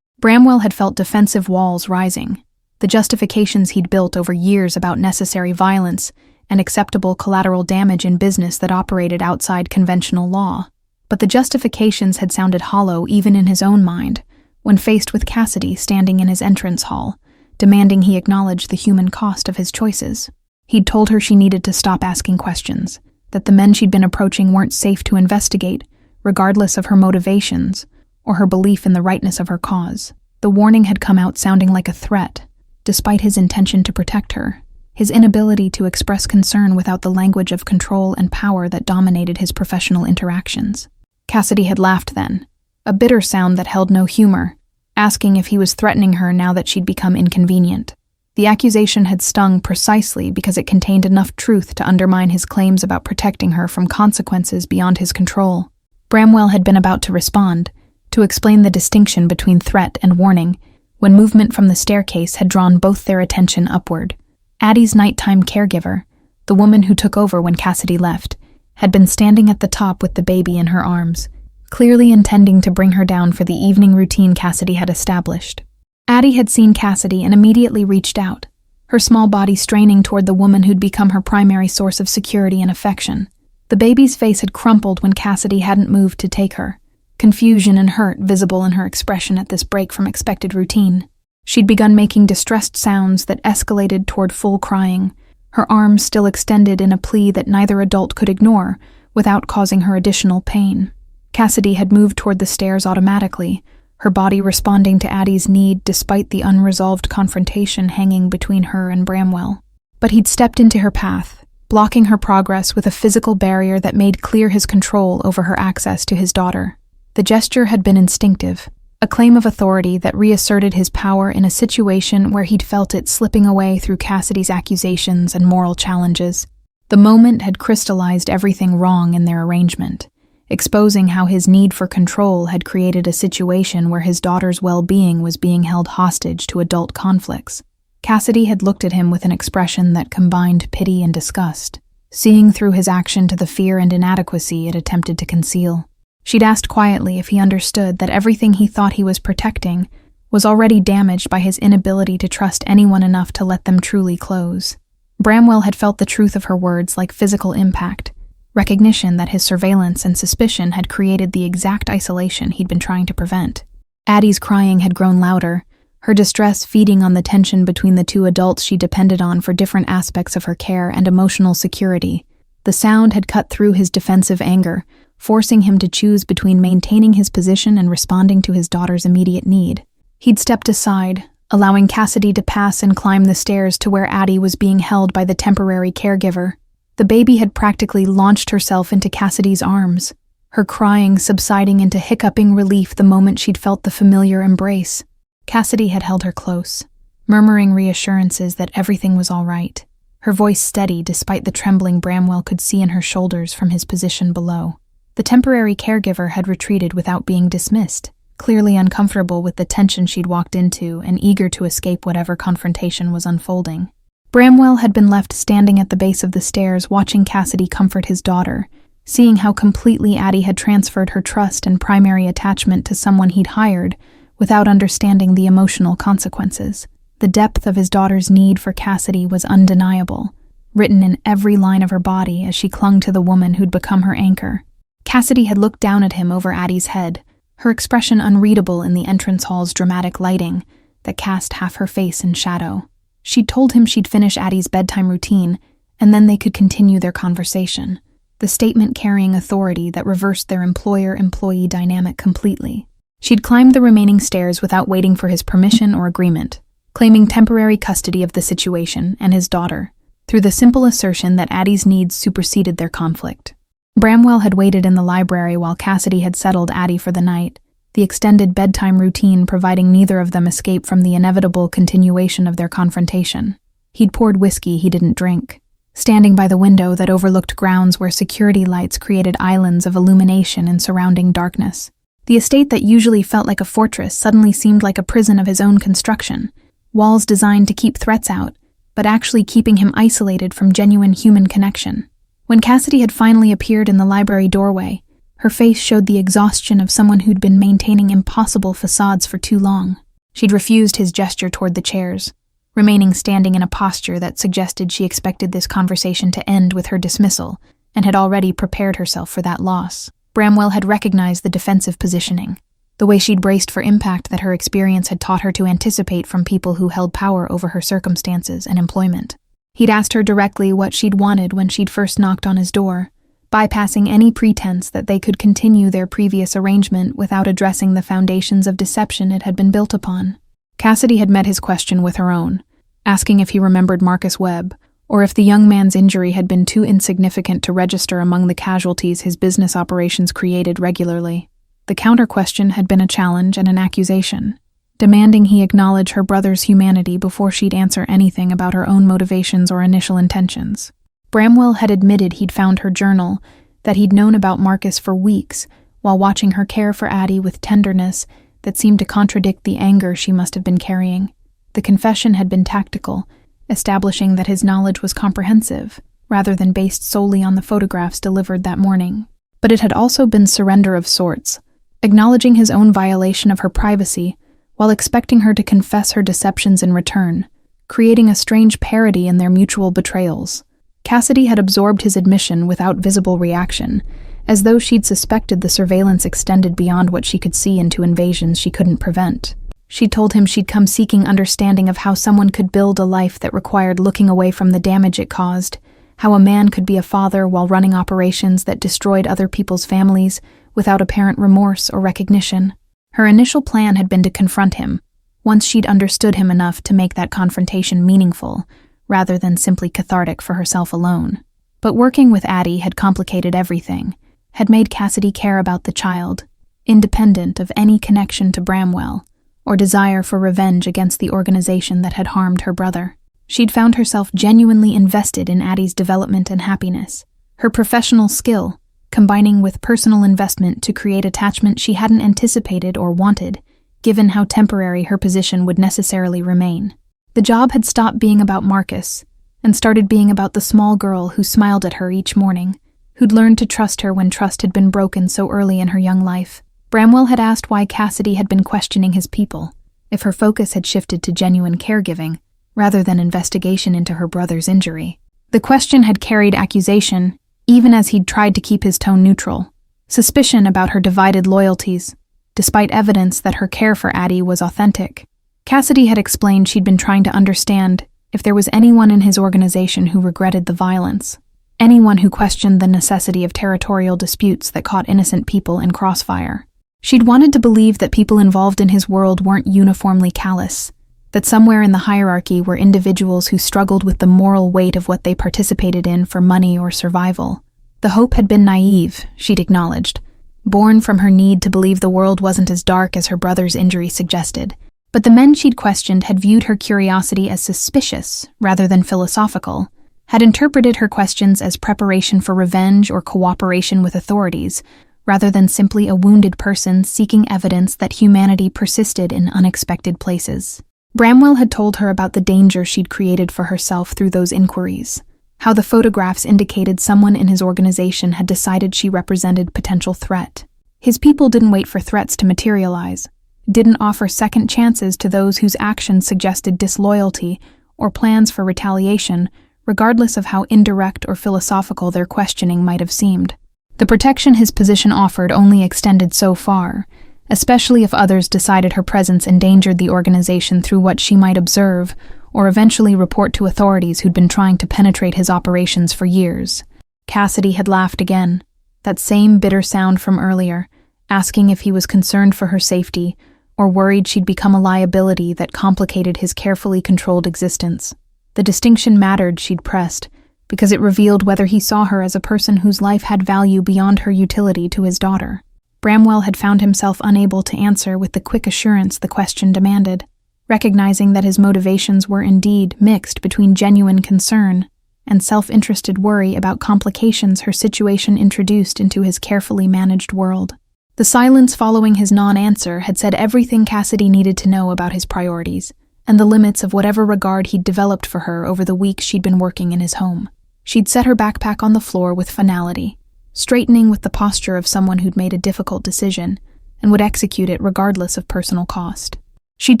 Bramwell had felt defensive walls rising, the justifications he'd built over years about necessary violence and acceptable collateral damage in business that operated outside conventional law. But the justifications had sounded hollow even in his own mind, when faced with Cassidy standing in his entrance hall, demanding he acknowledge the human cost of his choices. He'd told her she needed to stop asking questions, that the men she'd been approaching weren't safe to investigate, regardless of her motivations or her belief in the rightness of her cause. The warning had come out sounding like a threat, despite his intention to protect her, his inability to express concern without the language of control and power that dominated his professional interactions. Cassidy had laughed then, a bitter sound that held no humor, asking if he was threatening her now that she'd become inconvenient. The accusation had stung precisely because it contained enough truth to undermine his claims about protecting her from consequences beyond his control. Bramwell had been about to respond, to explain the distinction between threat and warning, when movement from the staircase had drawn both their attention upward. Addie's nighttime caregiver, the woman who took over when Cassidy left, had been standing at the top with the baby in her arms, clearly intending to bring her down for the evening routine Cassidy had established. Addie had seen Cassidy and immediately reached out, her small body straining toward the woman who'd become her primary source of security and affection. The baby's face had crumpled when Cassidy hadn't moved to take her, confusion and hurt visible in her expression at this break from expected routine. She'd begun making distressed sounds that escalated toward full crying, her arms still extended in a plea that neither adult could ignore without causing her additional pain. Cassidy had moved toward the stairs automatically, her body responding to Addie's need despite the unresolved confrontation hanging between her and Bramwell. But he'd stepped into her path, blocking her progress with a physical barrier that made clear his control over her access to his daughter. The gesture had been instinctive, a claim of authority that reasserted his power in a situation where he'd felt it slipping away through Cassidy's accusations and moral challenges. The moment had crystallized everything wrong in their arrangement, exposing how his need for control had created a situation where his daughter's well-being was being held hostage to adult conflicts. Cassidy had looked at him with an expression that combined pity and disgust, seeing through his action to the fear and inadequacy it attempted to conceal. She'd asked quietly if he understood that everything he thought he was protecting was already damaged by his inability to trust anyone enough to let them truly close. Bramwell had felt the truth of her words like physical impact, recognition that his surveillance and suspicion had created the exact isolation he'd been trying to prevent. Addie's crying had grown louder, her distress feeding on the tension between the two adults she depended on for different aspects of her care and emotional security. The sound had cut through his defensive anger, forcing him to choose between maintaining his position and responding to his daughter's immediate need. He'd stepped aside, allowing Cassidy to pass and climb the stairs to where Addie was being held by the temporary caregiver. The baby had practically launched herself into Cassidy's arms, her crying subsiding into hiccuping relief the moment she'd felt the familiar embrace. Cassidy had held her close, murmuring reassurances that everything was all right, her voice steady despite the trembling Bramwell could see in her shoulders from his position below. The temporary caregiver had retreated without being dismissed, clearly uncomfortable with the tension she'd walked into and eager to escape whatever confrontation was unfolding. Bramwell had been left standing at the base of the stairs watching Cassidy comfort his daughter, seeing how completely Addie had transferred her trust and primary attachment to someone he'd hired without understanding the emotional consequences. The depth of his daughter's need for Cassidy was undeniable, written in every line of her body as she clung to the woman who'd become her anchor. Cassidy had looked down at him over Addie's head, her expression unreadable in the entrance hall's dramatic lighting that cast half her face in shadow. She'd told him she'd finish Addie's bedtime routine, and then they could continue their conversation, the statement carrying authority that reversed their employer-employee dynamic completely. She'd climbed the remaining stairs without waiting for his permission or agreement, claiming temporary custody of the situation and his daughter, through the simple assertion that Addie's needs superseded their conflict. Bramwell had waited in the library while Cassidy had settled Addie for the night, the extended bedtime routine providing neither of them escape from the inevitable continuation of their confrontation. He'd poured whiskey he didn't drink, standing by the window that overlooked grounds where security lights created islands of illumination in surrounding darkness. The estate that usually felt like a fortress suddenly seemed like a prison of his own construction, walls designed to keep threats out, but actually keeping him isolated from genuine human connection. When Cassidy had finally appeared in the library doorway, her face showed the exhaustion of someone who'd been maintaining impossible facades for too long. She'd refused his gesture toward the chairs, remaining standing in a posture that suggested she expected this conversation to end with her dismissal and had already prepared herself for that loss. Bramwell had recognized the defensive positioning, the way she'd braced for impact that her experience had taught her to anticipate from people who held power over her circumstances and employment. He'd asked her directly what she'd wanted when she'd first knocked on his door, bypassing any pretense that they could continue their previous arrangement without addressing the foundations of deception it had been built upon. Cassidy had met his question with her own, asking if he remembered Marcus Webb, or if the young man's injury had been too insignificant to register among the casualties his business operations created regularly. The counter-question had been a challenge and an accusation, demanding he acknowledge her brother's humanity before she'd answer anything about her own motivations or initial intentions. Bramwell had admitted he'd found her journal, that he'd known about Marcus for weeks, while watching her care for Addie with tenderness that seemed to contradict the anger she must have been carrying. The confession had been tactical, establishing that his knowledge was comprehensive, rather than based solely on the photographs delivered that morning. But it had also been surrender of sorts, acknowledging his own violation of her privacy, while expecting her to confess her deceptions in return, creating a strange parody in their mutual betrayals. Cassidy had absorbed his admission without visible reaction, as though she'd suspected the surveillance extended beyond what she could see into invasions she couldn't prevent. She'd told him she'd come seeking understanding of how someone could build a life that required looking away from the damage it caused, how a man could be a father while running operations that destroyed other people's families without apparent remorse or recognition. Her initial plan had been to confront him, once she'd understood him enough to make that confrontation meaningful, rather than simply cathartic for herself alone. But working with Addie had complicated everything, had made Cassidy care about the child, independent of any connection to Bramwell or desire for revenge against the organization that had harmed her brother. She'd found herself genuinely invested in Addie's development and happiness, her professional skill combining with personal investment to create attachment she hadn't anticipated or wanted, given how temporary her position would necessarily remain. The job had stopped being about Marcus and started being about the small girl who smiled at her each morning, who'd learned to trust her when trust had been broken so early in her young life. Bramwell had asked why Cassidy had been questioning his people, if her focus had shifted to genuine caregiving, rather than investigation into her brother's injury. The question had carried accusation, even as he'd tried to keep his tone neutral, suspicion about her divided loyalties, despite evidence that her care for Addie was authentic. Cassidy had explained she'd been trying to understand if there was anyone in his organization who regretted the violence, anyone who questioned the necessity of territorial disputes that caught innocent people in crossfire. She'd wanted to believe that people involved in his world weren't uniformly callous, that somewhere in the hierarchy were individuals who struggled with the moral weight of what they participated in for money or survival. The hope had been naive, she'd acknowledged, born from her need to believe the world wasn't as dark as her brother's injury suggested. But the men she'd questioned had viewed her curiosity as suspicious rather than philosophical, had interpreted her questions as preparation for revenge or cooperation with authorities, rather than simply a wounded person seeking evidence that humanity persisted in unexpected places. Bramwell had told her about the danger she'd created for herself through those inquiries, how the photographs indicated someone in his organization had decided she represented potential threat. His people didn't wait for threats to materialize, didn't offer second chances to those whose actions suggested disloyalty or plans for retaliation, regardless of how indirect or philosophical their questioning might have seemed. The protection his position offered only extended so far, especially if others decided her presence endangered the organization through what she might observe or eventually report to authorities who'd been trying to penetrate his operations for years. Cassidy had laughed again, that same bitter sound from earlier, asking if he was concerned for her safety or worried she'd become a liability that complicated his carefully controlled existence. The distinction mattered, she'd pressed, because it revealed whether he saw her as a person whose life had value beyond her utility to his daughter. Bramwell had found himself unable to answer with the quick assurance the question demanded, recognizing that his motivations were indeed mixed between genuine concern and self-interested worry about complications her situation introduced into his carefully managed world. The silence following his non-answer had said everything Cassidy needed to know about his priorities and the limits of whatever regard he'd developed for her over the weeks she'd been working in his home. She'd set her backpack on the floor with finality, straightening with the posture of someone who'd made a difficult decision and would execute it regardless of personal cost. She'd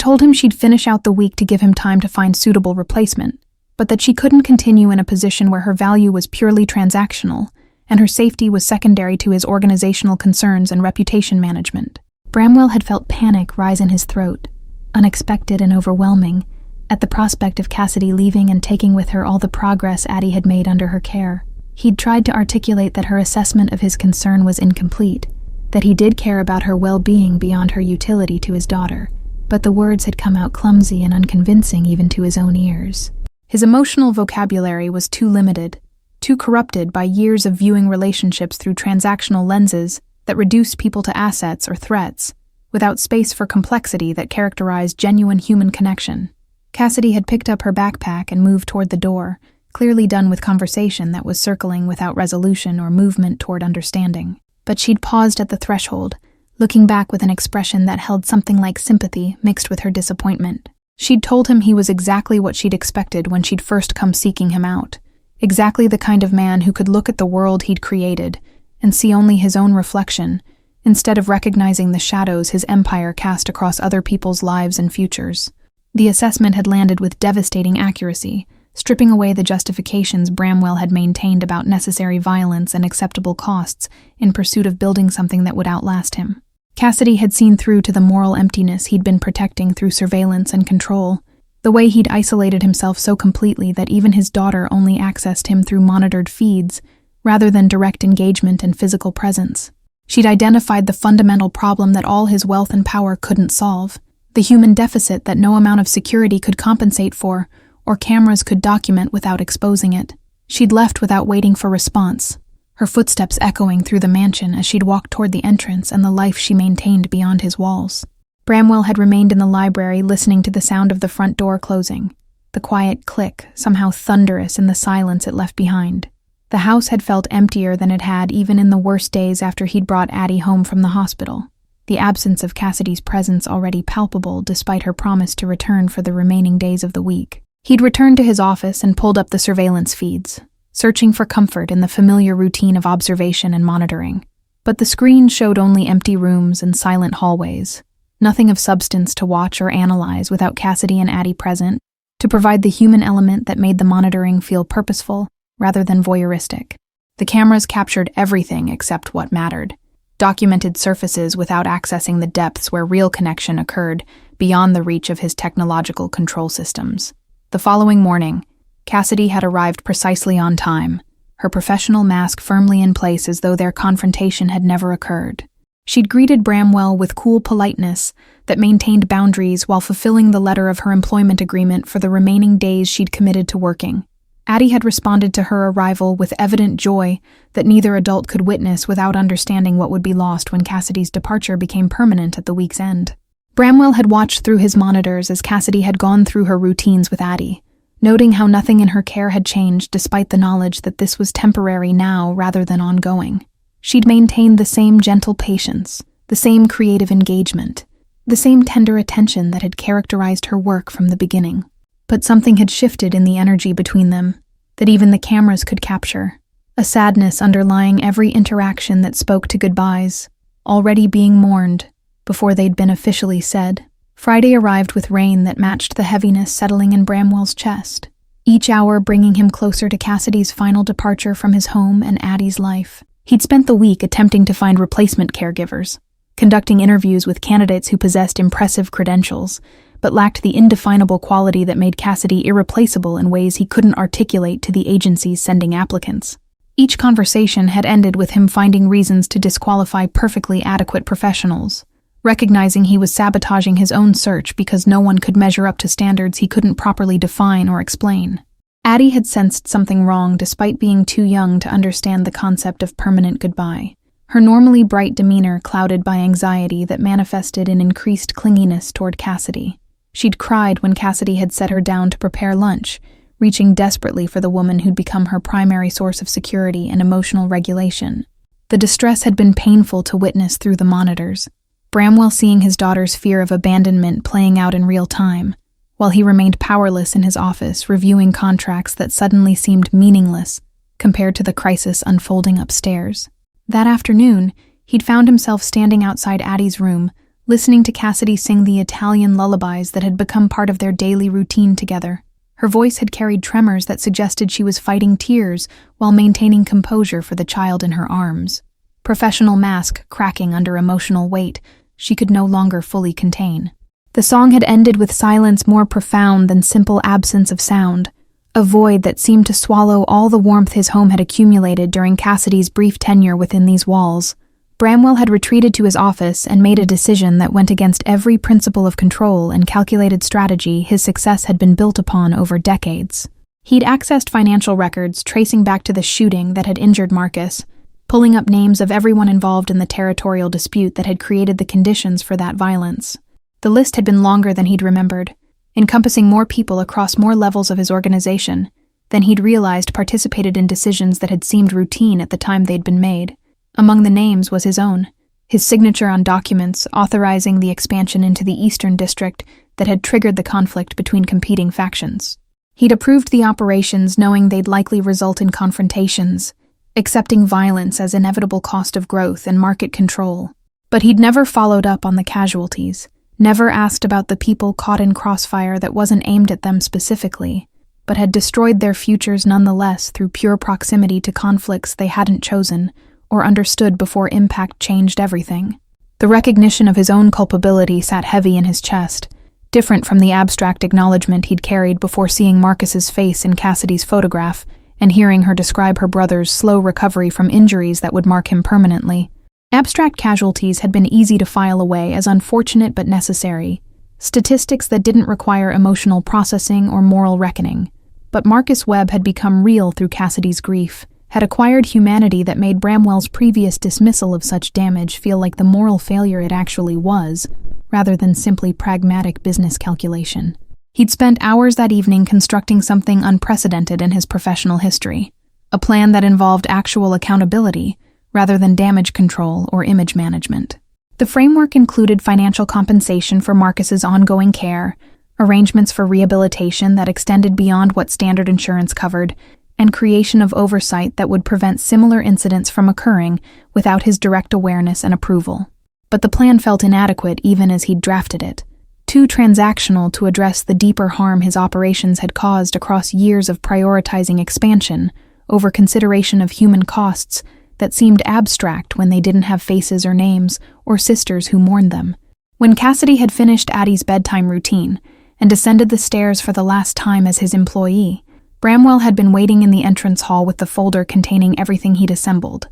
told him she'd finish out the week to give him time to find suitable replacement, but that she couldn't continue in a position where her value was purely transactional and her safety was secondary to his organizational concerns and reputation management. Bramwell had felt panic rise in his throat, unexpected and overwhelming, at the prospect of Cassidy leaving and taking with her all the progress Addie had made under her care. He'd tried to articulate that her assessment of his concern was incomplete, that he did care about her well-being beyond her utility to his daughter, but the words had come out clumsy and unconvincing even to his own ears. His emotional vocabulary was too limited, too corrupted by years of viewing relationships through transactional lenses that reduced people to assets or threats, without space for complexity that characterized genuine human connection. Cassidy had picked up her backpack and moved toward the door, clearly done with conversation that was circling without resolution or movement toward understanding. But she'd paused at the threshold, looking back with an expression that held something like sympathy mixed with her disappointment. She'd told him he was exactly what she'd expected when she'd first come seeking him out, exactly the kind of man who could look at the world he'd created and see only his own reflection, instead of recognizing the shadows his empire cast across other people's lives and futures. The assessment had landed with devastating accuracy, stripping away the justifications Bramwell had maintained about necessary violence and acceptable costs in pursuit of building something that would outlast him. Cassidy had seen through to the moral emptiness he'd been protecting through surveillance and control, the way he'd isolated himself so completely that even his daughter only accessed him through monitored feeds, rather than direct engagement and physical presence. She'd identified the fundamental problem that all his wealth and power couldn't solve, the human deficit that no amount of security could compensate for or cameras could document without exposing it. She'd left without waiting for response, her footsteps echoing through the mansion as she'd walked toward the entrance and the life she maintained beyond his walls. Bramwell had remained in the library listening to the sound of the front door closing, the quiet click, somehow thunderous in the silence it left behind. The house had felt emptier than it had even in the worst days after he'd brought Addie home from the hospital, the absence of Cassidy's presence already palpable despite her promise to return for the remaining days of the week. He'd returned to his office and pulled up the surveillance feeds, searching for comfort in the familiar routine of observation and monitoring. But the screen showed only empty rooms and silent hallways, nothing of substance to watch or analyze without Cassidy and Addie present, to provide the human element that made the monitoring feel purposeful rather than voyeuristic. The cameras captured everything except what mattered, documented surfaces without accessing the depths where real connection occurred beyond the reach of his technological control systems. The following morning, Cassidy had arrived precisely on time, her professional mask firmly in place as though their confrontation had never occurred. She'd greeted Bramwell with cool politeness that maintained boundaries while fulfilling the letter of her employment agreement for the remaining days she'd committed to working. Addie had responded to her arrival with evident joy that neither adult could witness without understanding what would be lost when Cassidy's departure became permanent at the week's end. Bramwell had watched through his monitors as Cassidy had gone through her routines with Addie, noting how nothing in her care had changed despite the knowledge that this was temporary now rather than ongoing. She'd maintained the same gentle patience, the same creative engagement, the same tender attention that had characterized her work from the beginning. But something had shifted in the energy between them that even the cameras could capture, a sadness underlying every interaction that spoke to goodbyes, already being mourned before they'd been officially said. Friday arrived with rain that matched the heaviness settling in Bramwell's chest, each hour bringing him closer to Cassidy's final departure from his home and Addie's life. He'd spent the week attempting to find replacement caregivers, conducting interviews with candidates who possessed impressive credentials, but lacked the indefinable quality that made Cassidy irreplaceable in ways he couldn't articulate to the agencies sending applicants. Each conversation had ended with him finding reasons to disqualify perfectly adequate professionals, recognizing he was sabotaging his own search because no one could measure up to standards he couldn't properly define or explain. Addie had sensed something wrong despite being too young to understand the concept of permanent goodbye, her normally bright demeanor clouded by anxiety that manifested in increased clinginess toward Cassidy. She'd cried when Cassidy had set her down to prepare lunch, reaching desperately for the woman who'd become her primary source of security and emotional regulation. The distress had been painful to witness through the monitors, Bramwell seeing his daughter's fear of abandonment playing out in real time, while he remained powerless in his office reviewing contracts that suddenly seemed meaningless compared to the crisis unfolding upstairs. That afternoon, he'd found himself standing outside Addie's room, listening to Cassidy sing the Italian lullabies that had become part of their daily routine together. Her voice had carried tremors that suggested she was fighting tears while maintaining composure for the child in her arms. Professional mask cracking under emotional weight she could no longer fully contain. The song had ended with silence more profound than simple absence of sound, a void that seemed to swallow all the warmth his home had accumulated during Cassidy's brief tenure within these walls. Bramwell had retreated to his office and made a decision that went against every principle of control and calculated strategy his success had been built upon over decades. He'd accessed financial records tracing back to the shooting that had injured Marcus, pulling up names of everyone involved in the territorial dispute that had created the conditions for that violence. The list had been longer than he'd remembered, encompassing more people across more levels of his organization than he'd realized participated in decisions that had seemed routine at the time they'd been made. Among the names was his own, his signature on documents authorizing the expansion into the Eastern District that had triggered the conflict between competing factions. He'd approved the operations knowing they'd likely result in confrontations, accepting violence as inevitable cost of growth and market control. But he'd never followed up on the casualties, never asked about the people caught in crossfire that wasn't aimed at them specifically, but had destroyed their futures nonetheless through pure proximity to conflicts they hadn't chosen or understood before impact changed everything. The recognition of his own culpability sat heavy in his chest, different from the abstract acknowledgement he'd carried before seeing Marcus's face in Cassidy's photograph and hearing her describe her brother's slow recovery from injuries that would mark him permanently. Abstract casualties had been easy to file away as unfortunate but necessary, statistics that didn't require emotional processing or moral reckoning. But Marcus Webb had become real through Cassidy's grief, had acquired humanity that made Bramwell's previous dismissal of such damage feel like the moral failure it actually was, rather than simply pragmatic business calculation. He'd spent hours that evening constructing something unprecedented in his professional history, a plan that involved actual accountability rather than damage control or image management. The framework included financial compensation for Marcus's ongoing care, arrangements for rehabilitation that extended beyond what standard insurance covered, and creation of oversight that would prevent similar incidents from occurring without his direct awareness and approval. But the plan felt inadequate even as he'd drafted it, too transactional to address the deeper harm his operations had caused across years of prioritizing expansion over consideration of human costs that seemed abstract when they didn't have faces or names or sisters who mourned them. When Cassidy had finished Addie's bedtime routine and descended the stairs for the last time as his employee, Bramwell had been waiting in the entrance hall with the folder containing everything he'd assembled.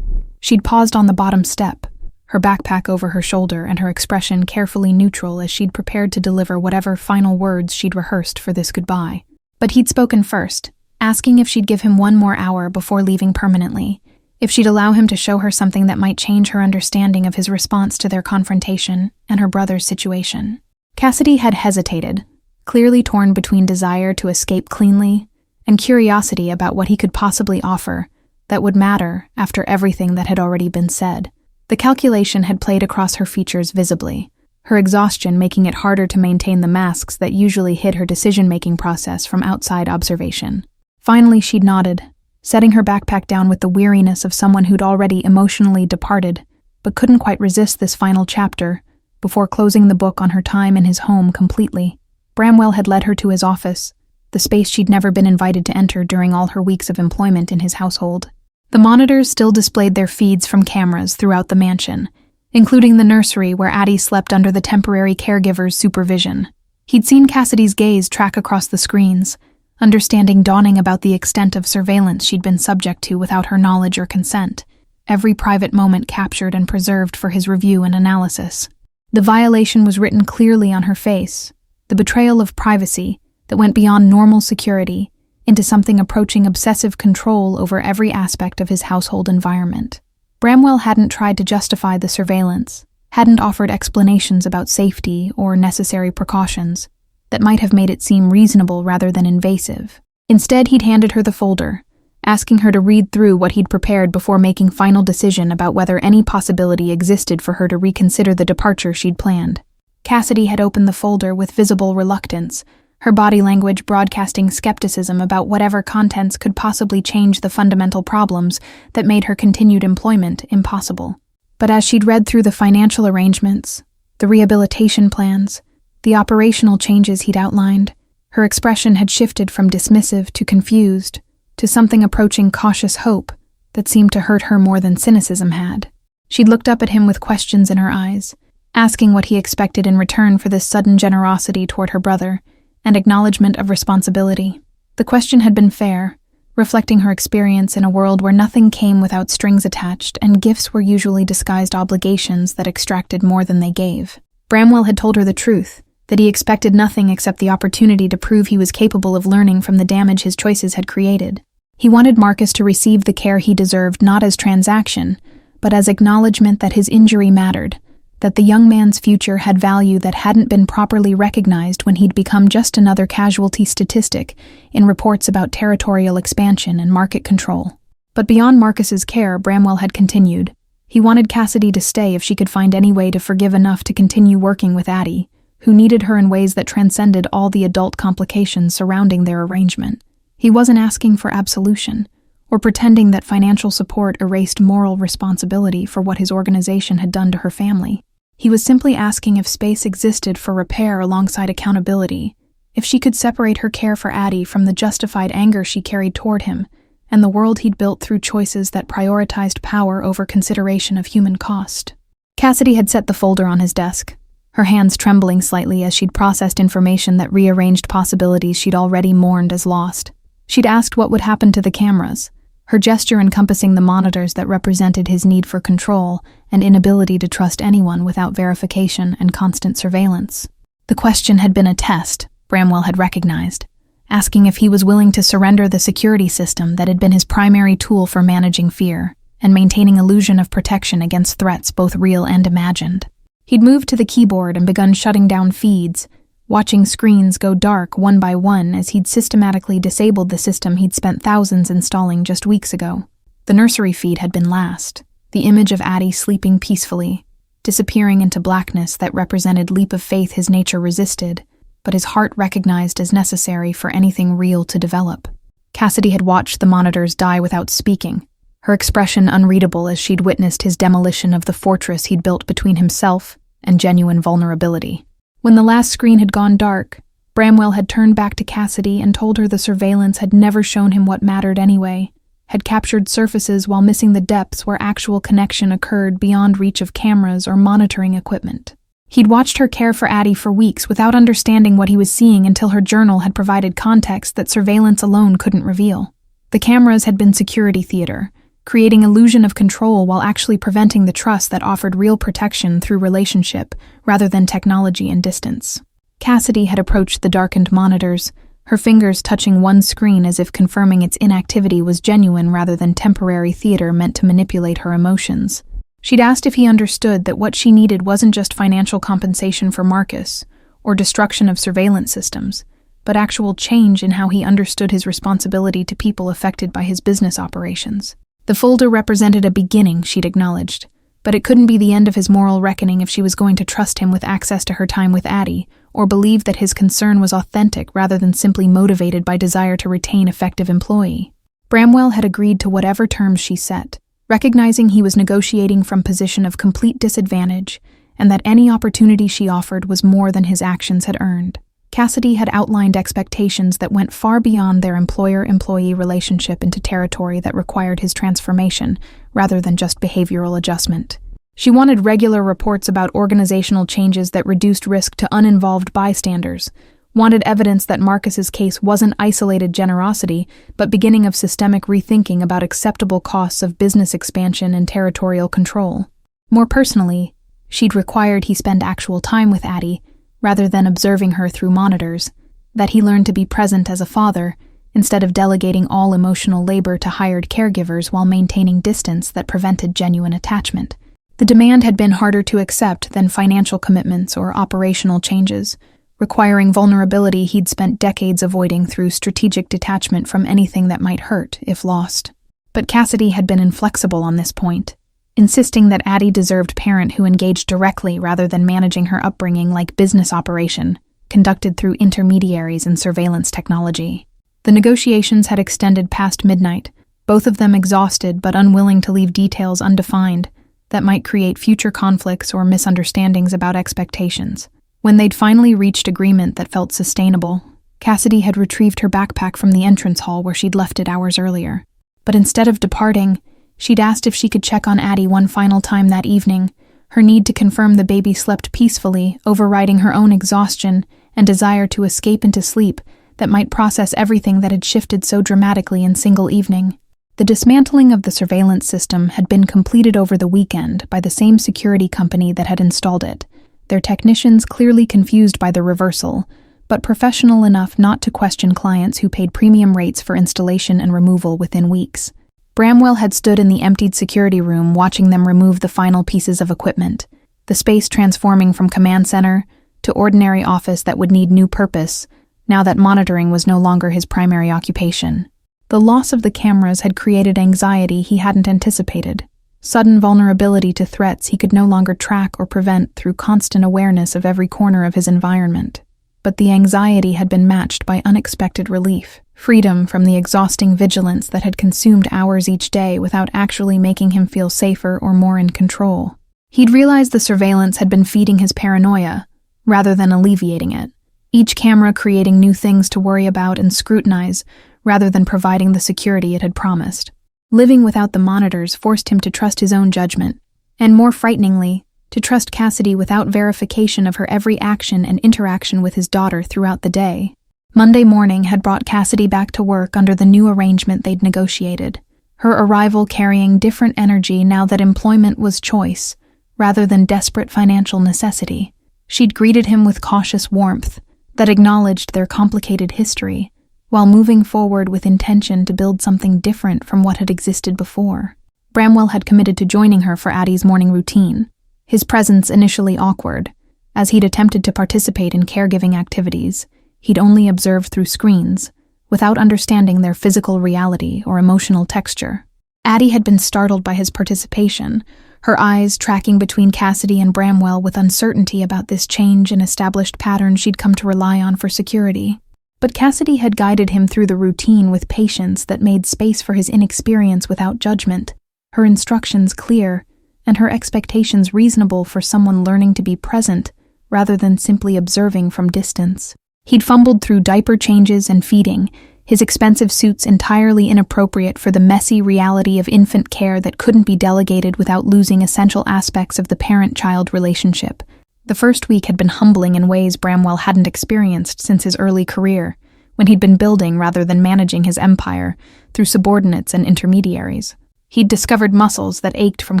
She'd paused on the bottom step, her backpack over her shoulder and her expression carefully neutral as she'd prepared to deliver whatever final words she'd rehearsed for this goodbye. But he'd spoken first, asking if she'd give him one more hour before leaving permanently, if she'd allow him to show her something that might change her understanding of his response to their confrontation and her brother's situation. Cassidy had hesitated, clearly torn between desire to escape cleanly and curiosity about what he could possibly offer that would matter after everything that had already been said. The calculation had played across her features visibly, her exhaustion making it harder to maintain the masks that usually hid her decision-making process from outside observation. Finally, she'd nodded, setting her backpack down with the weariness of someone who'd already emotionally departed, but couldn't quite resist this final chapter before closing the book on her time in his home completely. Bramwell had led her to his office, the space she'd never been invited to enter during all her weeks of employment in his household. The monitors still displayed their feeds from cameras throughout the mansion, including the nursery where Addie slept under the temporary caregiver's supervision. He'd seen Cassidy's gaze track across the screens, understanding dawning about the extent of surveillance she'd been subject to without her knowledge or consent, every private moment captured and preserved for his review and analysis. The violation was written clearly on her face, the betrayal of privacy that went beyond normal security into something approaching obsessive control over every aspect of his household environment. Bramwell hadn't tried to justify the surveillance, hadn't offered explanations about safety or necessary precautions that might have made it seem reasonable rather than invasive. Instead, he'd handed her the folder, asking her to read through what he'd prepared before making final decision about whether any possibility existed for her to reconsider the departure she'd planned. Cassidy had opened the folder with visible reluctance, her body language broadcasting skepticism about whatever contents could possibly change the fundamental problems that made her continued employment impossible. But as she'd read through the financial arrangements, the rehabilitation plans, the operational changes he'd outlined, her expression had shifted from dismissive to confused, to something approaching cautious hope that seemed to hurt her more than cynicism had. She'd looked up at him with questions in her eyes, asking what he expected in return for this sudden generosity toward her brother and acknowledgement of responsibility. The question had been fair, reflecting her experience in a world where nothing came without strings attached and gifts were usually disguised obligations that extracted more than they gave. Bramwell had told her the truth, that he expected nothing except the opportunity to prove he was capable of learning from the damage his choices had created. He wanted Marcus to receive the care he deserved not as transaction, but as acknowledgement that his injury mattered, that the young man's future had value that hadn't been properly recognized when he'd become just another casualty statistic in reports about territorial expansion and market control. But beyond Marcus's care, Bramwell had continued. He wanted Cassidy to stay if she could find any way to forgive enough to continue working with Addie, who needed her in ways that transcended all the adult complications surrounding their arrangement. He wasn't asking for absolution, or pretending that financial support erased moral responsibility for what his organization had done to her family. He was simply asking if space existed for repair alongside accountability, if she could separate her care for Addie from the justified anger she carried toward him, and the world he'd built through choices that prioritized power over consideration of human cost. Cassidy had set the folder on his desk, her hands trembling slightly as she'd processed information that rearranged possibilities she'd already mourned as lost. She'd asked what would happen to the cameras, her gesture encompassing the monitors that represented his need for control and inability to trust anyone without verification and constant surveillance. The question had been a test, Bramwell had recognized, asking if he was willing to surrender the security system that had been his primary tool for managing fear and maintaining illusion of protection against threats both real and imagined. He'd moved to the keyboard and begun shutting down feeds, watching screens go dark one by one as he'd systematically disabled the system he'd spent thousands installing just weeks ago. The nursery feed had been last, the image of Addie sleeping peacefully, disappearing into blackness that represented leap of faith his nature resisted, but his heart recognized as necessary for anything real to develop. Cassidy had watched the monitors die without speaking, her expression unreadable as she'd witnessed his demolition of the fortress he'd built between himself and genuine vulnerability. When the last screen had gone dark, Bramwell had turned back to Cassidy and told her the surveillance had never shown him what mattered anyway, had captured surfaces while missing the depths where actual connection occurred beyond reach of cameras or monitoring equipment. He'd watched her care for Addie for weeks without understanding what he was seeing until her journal had provided context that surveillance alone couldn't reveal. The cameras had been security theater, creating illusion of control while actually preventing the trust that offered real protection through relationship rather than technology and distance. Cassidy had approached the darkened monitors, her fingers touching one screen as if confirming its inactivity was genuine rather than temporary theater meant to manipulate her emotions. She'd asked if he understood that what she needed wasn't just financial compensation for Marcus, or destruction of surveillance systems, but actual change in how he understood his responsibility to people affected by his business operations. The folder represented a beginning, she'd acknowledged, but it couldn't be the end of his moral reckoning if she was going to trust him with access to her time with Addie, or believe that his concern was authentic rather than simply motivated by desire to retain effective employee. Bramwell had agreed to whatever terms she set, recognizing he was negotiating from a position of complete disadvantage, and that any opportunity she offered was more than his actions had earned. Cassidy had outlined expectations that went far beyond their employer-employee relationship into territory that required his transformation, rather than just behavioral adjustment. She wanted regular reports about organizational changes that reduced risk to uninvolved bystanders, wanted evidence that Marcus's case wasn't isolated generosity, but beginning of systemic rethinking about acceptable costs of business expansion and territorial control. More personally, she'd required he spend actual time with Addie, rather than observing her through monitors, that he learned to be present as a father, instead of delegating all emotional labor to hired caregivers while maintaining distance that prevented genuine attachment. The demand had been harder to accept than financial commitments or operational changes, requiring vulnerability he'd spent decades avoiding through strategic detachment from anything that might hurt if lost. But Cassidy had been inflexible on this point, insisting that Addie deserved a parent who engaged directly rather than managing her upbringing like business operation, conducted through intermediaries and surveillance technology. The negotiations had extended past midnight, both of them exhausted but unwilling to leave details undefined that might create future conflicts or misunderstandings about expectations. When they'd finally reached agreement that felt sustainable, Cassidy had retrieved her backpack from the entrance hall where she'd left it hours earlier. But instead of departing, she'd asked if she could check on Addie one final time that evening, her need to confirm the baby slept peacefully, overriding her own exhaustion and desire to escape into sleep that might process everything that had shifted so dramatically in single evening. The dismantling of the surveillance system had been completed over the weekend by the same security company that had installed it, their technicians clearly confused by the reversal, but professional enough not to question clients who paid premium rates for installation and removal within weeks. Bramwell had stood in the emptied security room watching them remove the final pieces of equipment, the space transforming from command center to ordinary office that would need new purpose, now that monitoring was no longer his primary occupation. The loss of the cameras had created anxiety he hadn't anticipated, sudden vulnerability to threats he could no longer track or prevent through constant awareness of every corner of his environment. But the anxiety had been matched by unexpected relief, freedom from the exhausting vigilance that had consumed hours each day without actually making him feel safer or more in control. He'd realized the surveillance had been feeding his paranoia, rather than alleviating it, each camera creating new things to worry about and scrutinize, rather than providing the security it had promised. Living without the monitors forced him to trust his own judgment, and more frighteningly, to trust Cassidy without verification of her every action and interaction with his daughter throughout the day. Monday morning had brought Cassidy back to work under the new arrangement they'd negotiated, her arrival carrying different energy now that employment was choice, rather than desperate financial necessity. She'd greeted him with cautious warmth that acknowledged their complicated history, while moving forward with intention to build something different from what had existed before. Bramwell had committed to joining her for Addie's morning routine, his presence initially awkward. As he'd attempted to participate in caregiving activities, he'd only observed through screens, without understanding their physical reality or emotional texture. Addie had been startled by his participation, her eyes tracking between Cassidy and Bramwell with uncertainty about this change in established patterns she'd come to rely on for security. But Cassidy had guided him through the routine with patience that made space for his inexperience without judgment, her instructions clear, and her expectations reasonable for someone learning to be present rather than simply observing from distance. He'd fumbled through diaper changes and feeding, his expensive suits entirely inappropriate for the messy reality of infant care that couldn't be delegated without losing essential aspects of the parent-child relationship. The first week had been humbling in ways Bramwell hadn't experienced since his early career, when he'd been building rather than managing his empire through subordinates and intermediaries. He'd discovered muscles that ached from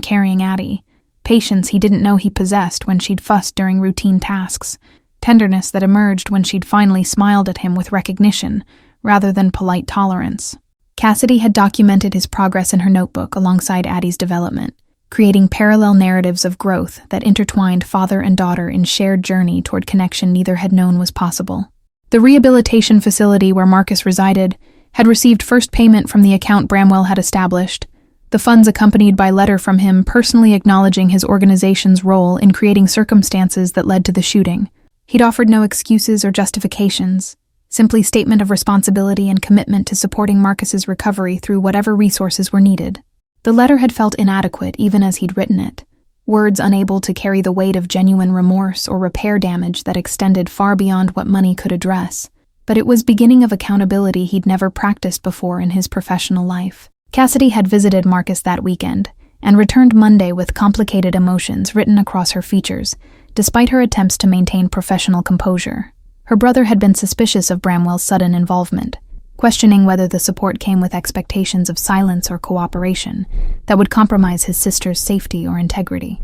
carrying Addie, patience he didn't know he possessed when she'd fussed during routine tasks, tenderness that emerged when she'd finally smiled at him with recognition rather than polite tolerance. Cassidy had documented his progress in her notebook alongside Addie's development, creating parallel narratives of growth that intertwined father and daughter in shared journey toward connection neither had known was possible. The rehabilitation facility where Marcus resided had received first payment from the account Bramwell had established, the funds accompanied by letter from him personally acknowledging his organization's role in creating circumstances that led to the shooting. He'd offered no excuses or justifications, simply statement of responsibility and commitment to supporting Marcus's recovery through whatever resources were needed. The letter had felt inadequate even as he'd written it, words unable to carry the weight of genuine remorse or repair damage that extended far beyond what money could address, but it was beginning of accountability he'd never practiced before in his professional life. Cassidy had visited Marcus that weekend and returned Monday with complicated emotions written across her features, despite her attempts to maintain professional composure. Her brother had been suspicious of Bramwell's sudden involvement, questioning whether the support came with expectations of silence or cooperation that would compromise his sister's safety or integrity.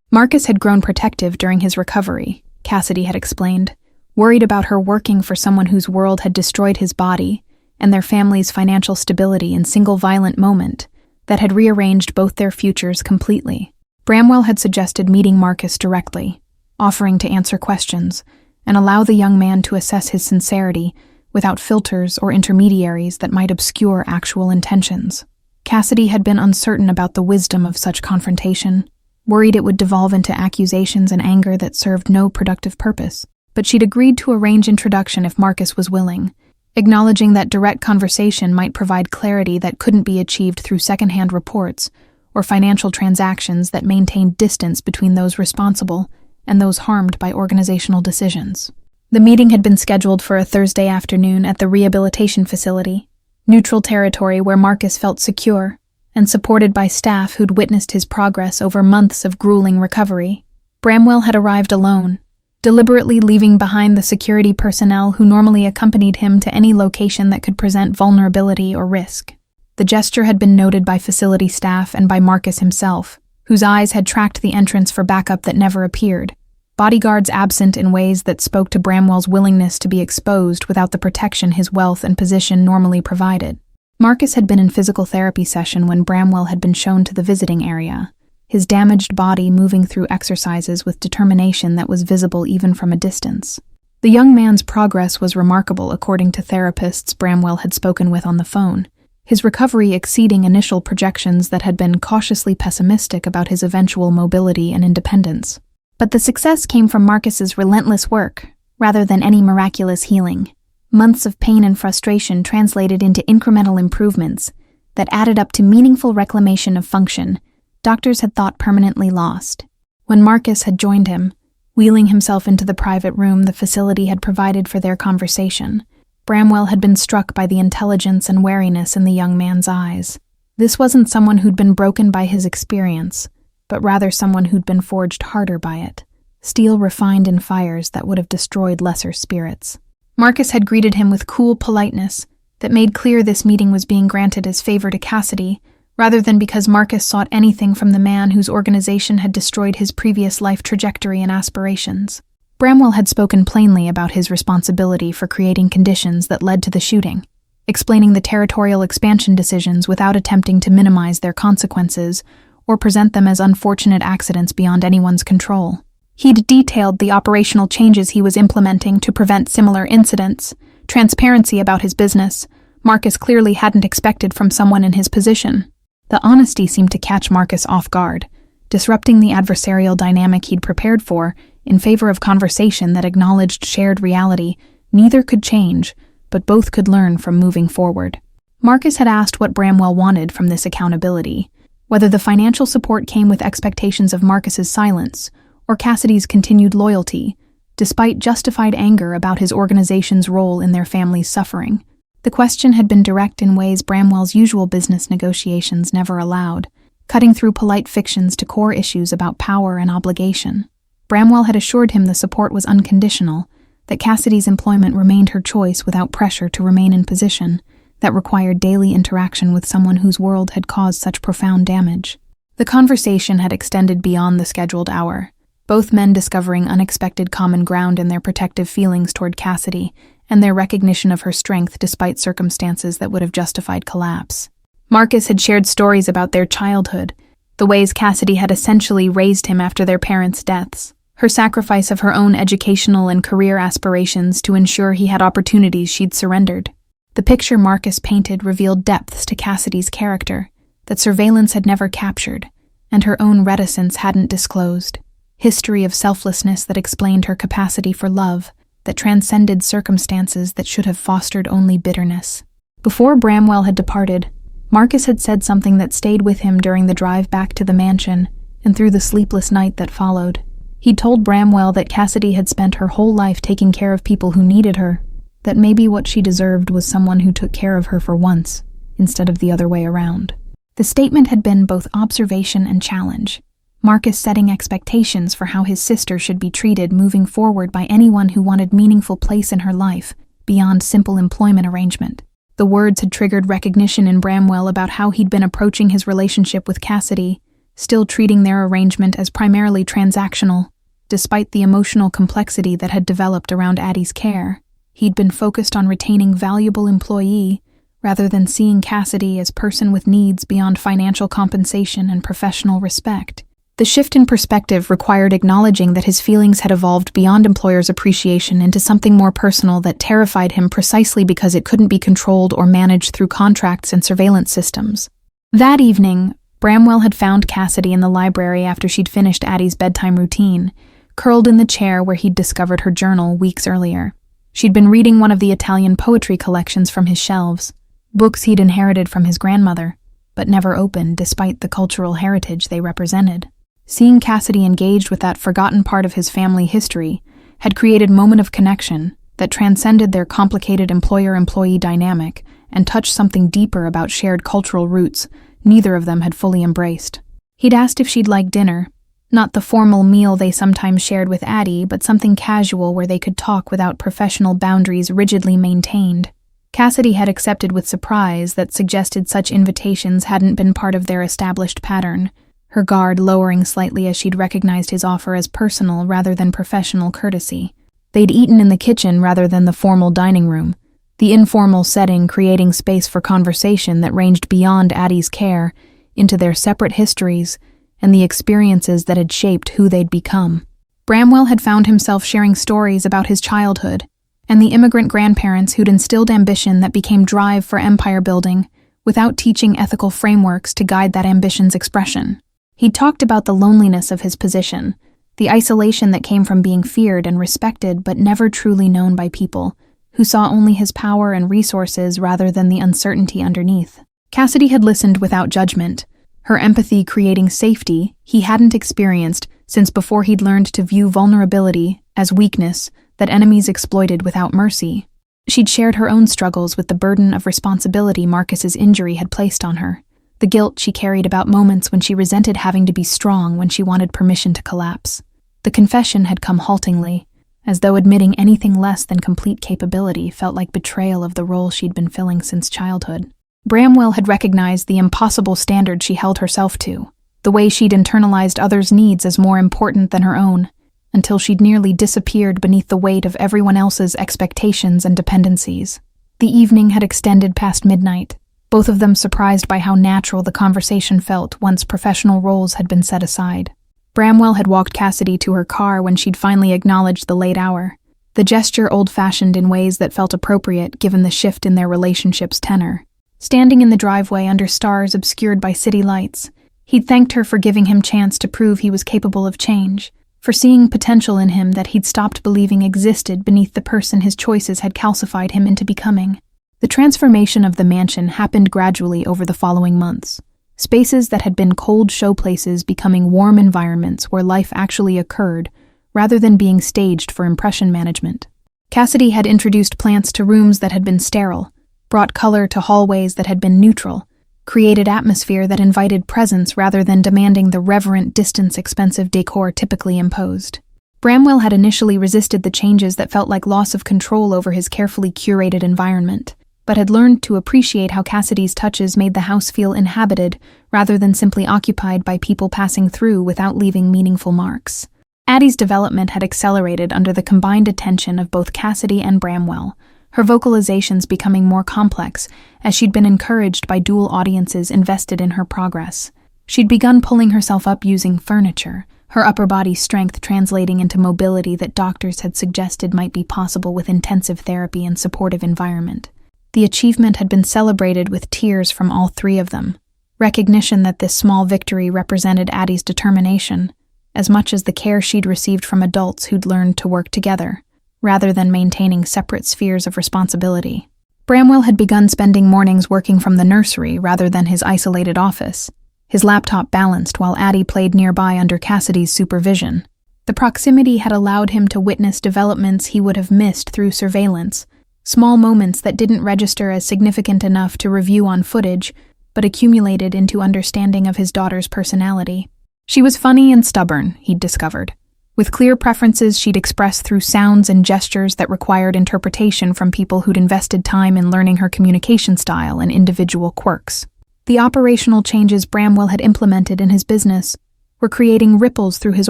Marcus had grown protective during his recovery, Cassidy had explained, worried about her working for someone whose world had destroyed his body and their family's financial stability in single violent moment that had rearranged both their futures completely. Bramwell had suggested meeting Marcus directly, offering to answer questions and allow the young man to assess his sincerity without filters or intermediaries that might obscure actual intentions. Cassidy had been uncertain about the wisdom of such confrontation, worried it would devolve into accusations and anger that served no productive purpose, but she'd agreed to arrange introduction if Marcus was willing, acknowledging that direct conversation might provide clarity that couldn't be achieved through secondhand reports or financial transactions that maintained distance between those responsible and those harmed by organizational decisions. The meeting had been scheduled for a Thursday afternoon at the rehabilitation facility, neutral territory where Marcus felt secure and supported by staff who'd witnessed his progress over months of grueling recovery. Bramwell had arrived alone, deliberately leaving behind the security personnel who normally accompanied him to any location that could present vulnerability or risk. The gesture had been noted by facility staff and by Marcus himself, whose eyes had tracked the entrance for backup that never appeared, bodyguards absent in ways that spoke to Bramwell's willingness to be exposed without the protection his wealth and position normally provided. Marcus had been in physical therapy session when Bramwell had been shown to the visiting area, his damaged body moving through exercises with determination that was visible even from a distance. The young man's progress was remarkable according to therapists Bramwell had spoken with on the phone, his recovery exceeding initial projections that had been cautiously pessimistic about his eventual mobility and independence. But the success came from Marcus's relentless work, rather than any miraculous healing. Months of pain and frustration translated into incremental improvements that added up to meaningful reclamation of function doctors had thought permanently lost. When Marcus had joined him, wheeling himself into the private room the facility had provided for their conversation, Bramwell had been struck by the intelligence and wariness in the young man's eyes. This wasn't someone who'd been broken by his experience, but rather someone who'd been forged harder by it, steel refined in fires that would have destroyed lesser spirits. Marcus had greeted him with cool politeness that made clear this meeting was being granted as favor to Cassidy rather than because Marcus sought anything from the man whose organization had destroyed his previous life trajectory and aspirations. Bramwell had spoken plainly about his responsibility for creating conditions that led to the shooting, explaining the territorial expansion decisions without attempting to minimize their consequences or present them as unfortunate accidents beyond anyone's control. He'd detailed the operational changes he was implementing to prevent similar incidents, transparency about his business. Marcus clearly hadn't expected from someone in his position. The honesty seemed to catch Marcus off guard, disrupting the adversarial dynamic he'd prepared for in favor of conversation that acknowledged shared reality. Neither could change, but both could learn from moving forward. Marcus had asked what Bramwell wanted from this accountability, whether the financial support came with expectations of Marcus's silence or Cassidy's continued loyalty, despite justified anger about his organization's role in their family's suffering. The question had been direct in ways Bramwell's usual business negotiations never allowed, cutting through polite fictions to core issues about power and obligation. Bramwell had assured him the support was unconditional, that Cassidy's employment remained her choice without pressure to remain in position, that required daily interaction with someone whose world had caused such profound damage. The conversation had extended beyond the scheduled hour, both men discovering unexpected common ground in their protective feelings toward Cassidy and their recognition of her strength despite circumstances that would have justified collapse. Marcus had shared stories about their childhood, the ways Cassidy had essentially raised him after their parents' deaths, her sacrifice of her own educational and career aspirations to ensure he had opportunities she'd surrendered. The picture Marcus painted revealed depths to Cassidy's character that surveillance had never captured, and her own reticence hadn't disclosed. History of selflessness that explained her capacity for love, that transcended circumstances that should have fostered only bitterness. Before Bramwell had departed, Marcus had said something that stayed with him during the drive back to the mansion and through the sleepless night that followed. He'd told Bramwell that Cassidy had spent her whole life taking care of people who needed her, that maybe what she deserved was someone who took care of her for once, instead of the other way around. The statement had been both observation and challenge, Marcus setting expectations for how his sister should be treated moving forward by anyone who wanted meaningful place in her life, beyond simple employment arrangement. The words had triggered recognition in Bramwell about how he'd been approaching his relationship with Cassidy, still treating their arrangement as primarily transactional, despite the emotional complexity that had developed around Addie's care. He'd been focused on retaining valuable employee, rather than seeing Cassidy as person with needs beyond financial compensation and professional respect. The shift in perspective required acknowledging that his feelings had evolved beyond employers' appreciation into something more personal that terrified him precisely because it couldn't be controlled or managed through contracts and surveillance systems. That evening, Bramwell had found Cassidy in the library after she'd finished Addie's bedtime routine, curled in the chair where he'd discovered her journal weeks earlier. She'd been reading one of the Italian poetry collections from his shelves, books he'd inherited from his grandmother, but never opened despite the cultural heritage they represented. Seeing Cassidy engaged with that forgotten part of his family history had created a moment of connection that transcended their complicated employer-employee dynamic and touched something deeper about shared cultural roots neither of them had fully embraced. He'd asked if she'd like dinner, not the formal meal they sometimes shared with Addie, but something casual where they could talk without professional boundaries rigidly maintained. Cassidy had accepted with surprise that suggested such invitations hadn't been part of their established pattern, her guard lowering slightly as she'd recognized his offer as personal rather than professional courtesy. They'd eaten in the kitchen rather than the formal dining room, the informal setting creating space for conversation that ranged beyond Addie's care into their separate histories and the experiences that had shaped who they'd become. Bramwell had found himself sharing stories about his childhood and the immigrant grandparents who'd instilled ambition that became drive for empire building without teaching ethical frameworks to guide that ambition's expression. He'd talked about the loneliness of his position, the isolation that came from being feared and respected but never truly known by people, who saw only his power and resources rather than the uncertainty underneath. Cassidy had listened without judgment, her empathy creating safety he hadn't experienced since before he'd learned to view vulnerability as weakness that enemies exploited without mercy. She'd shared her own struggles with the burden of responsibility Marcus's injury had placed on her, the guilt she carried about moments when she resented having to be strong when she wanted permission to collapse. The confession had come haltingly, as though admitting anything less than complete capability felt like betrayal of the role she'd been filling since childhood. Bramwell had recognized the impossible standard she held herself to, the way she'd internalized others' needs as more important than her own, until she'd nearly disappeared beneath the weight of everyone else's expectations and dependencies. The evening had extended past midnight, both of them surprised by how natural the conversation felt once professional roles had been set aside. Bramwell had walked Cassidy to her car when she'd finally acknowledged the late hour, the gesture old-fashioned in ways that felt appropriate given the shift in their relationship's tenor. Standing in the driveway under stars obscured by city lights, he'd thanked her for giving him chance to prove he was capable of change, for seeing potential in him that he'd stopped believing existed beneath the person his choices had calcified him into becoming. The transformation of the mansion happened gradually over the following months, spaces that had been cold showplaces becoming warm environments where life actually occurred, rather than being staged for impression management. Cassidy had introduced plants to rooms that had been sterile, brought color to hallways that had been neutral, created atmosphere that invited presence rather than demanding the reverent distance expensive decor typically imposed. Bramwell had initially resisted the changes that felt like loss of control over his carefully curated environment, but had learned to appreciate how Cassidy's touches made the house feel inhabited rather than simply occupied by people passing through without leaving meaningful marks. Addie's development had accelerated under the combined attention of both Cassidy and Bramwell, her vocalizations becoming more complex as she'd been encouraged by dual audiences invested in her progress. She'd begun pulling herself up using furniture, her upper body strength translating into mobility that doctors had suggested might be possible with intensive therapy and supportive environment. The achievement had been celebrated with tears from all three of them, recognition that this small victory represented Addie's determination, as much as the care she'd received from adults who'd learned to work together, rather than maintaining separate spheres of responsibility. Bramwell had begun spending mornings working from the nursery rather than his isolated office, his laptop balanced while Addie played nearby under Cassidy's supervision. The proximity had allowed him to witness developments he would have missed through surveillance, small moments that didn't register as significant enough to review on footage, but accumulated into understanding of his daughter's personality. She was funny and stubborn, he'd discovered, with clear preferences she'd express through sounds and gestures that required interpretation from people who'd invested time in learning her communication style and individual quirks. The operational changes Bramwell had implemented in his business were creating ripples through his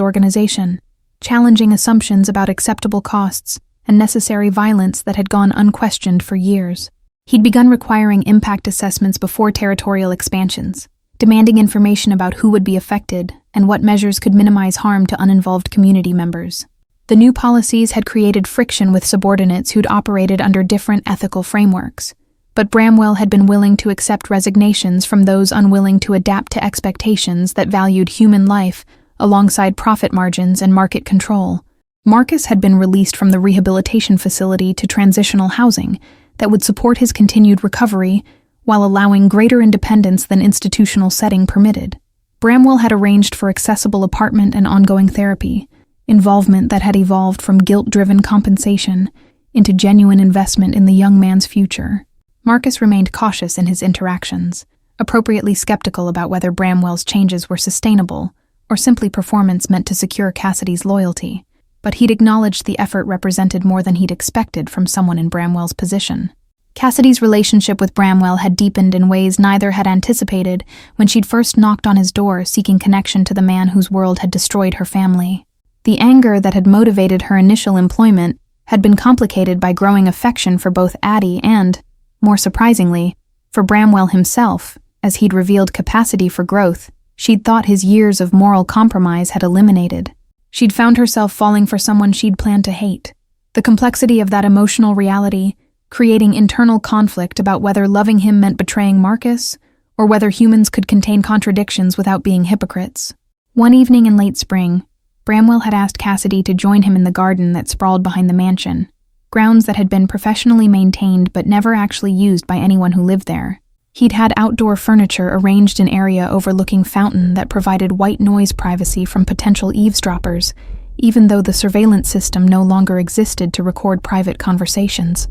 organization, challenging assumptions about acceptable costs and necessary violence that had gone unquestioned for years. He'd begun requiring impact assessments before territorial expansions, demanding information about who would be affected and what measures could minimize harm to uninvolved community members. The new policies had created friction with subordinates who'd operated under different ethical frameworks, but Bramwell had been willing to accept resignations from those unwilling to adapt to expectations that valued human life alongside profit margins and market control. Marcus had been released from the rehabilitation facility to transitional housing that would support his continued recovery while allowing greater independence than institutional setting permitted. Bramwell had arranged for accessible apartment and ongoing therapy, involvement that had evolved from guilt-driven compensation into genuine investment in the young man's future. Marcus remained cautious in his interactions, appropriately skeptical about whether Bramwell's changes were sustainable or simply performance meant to secure Cassidy's loyalty, but he'd acknowledged the effort represented more than he'd expected from someone in Bramwell's position. Cassidy's relationship with Bramwell had deepened in ways neither had anticipated when she'd first knocked on his door seeking connection to the man whose world had destroyed her family. The anger that had motivated her initial employment had been complicated by growing affection for both Addie and, more surprisingly, for Bramwell himself, as he'd revealed capacity for growth she'd thought his years of moral compromise had eliminated. She'd found herself falling for someone she'd planned to hate. The complexity of that emotional reality creating internal conflict about whether loving him meant betraying Marcus, or whether humans could contain contradictions without being hypocrites. One evening in late spring, Bramwell had asked Cassidy to join him in the garden that sprawled behind the mansion, grounds that had been professionally maintained but never actually used by anyone who lived there. He'd had outdoor furniture arranged in area overlooking fountain that provided white noise privacy from potential eavesdroppers, even though the surveillance system no longer existed to record private conversations.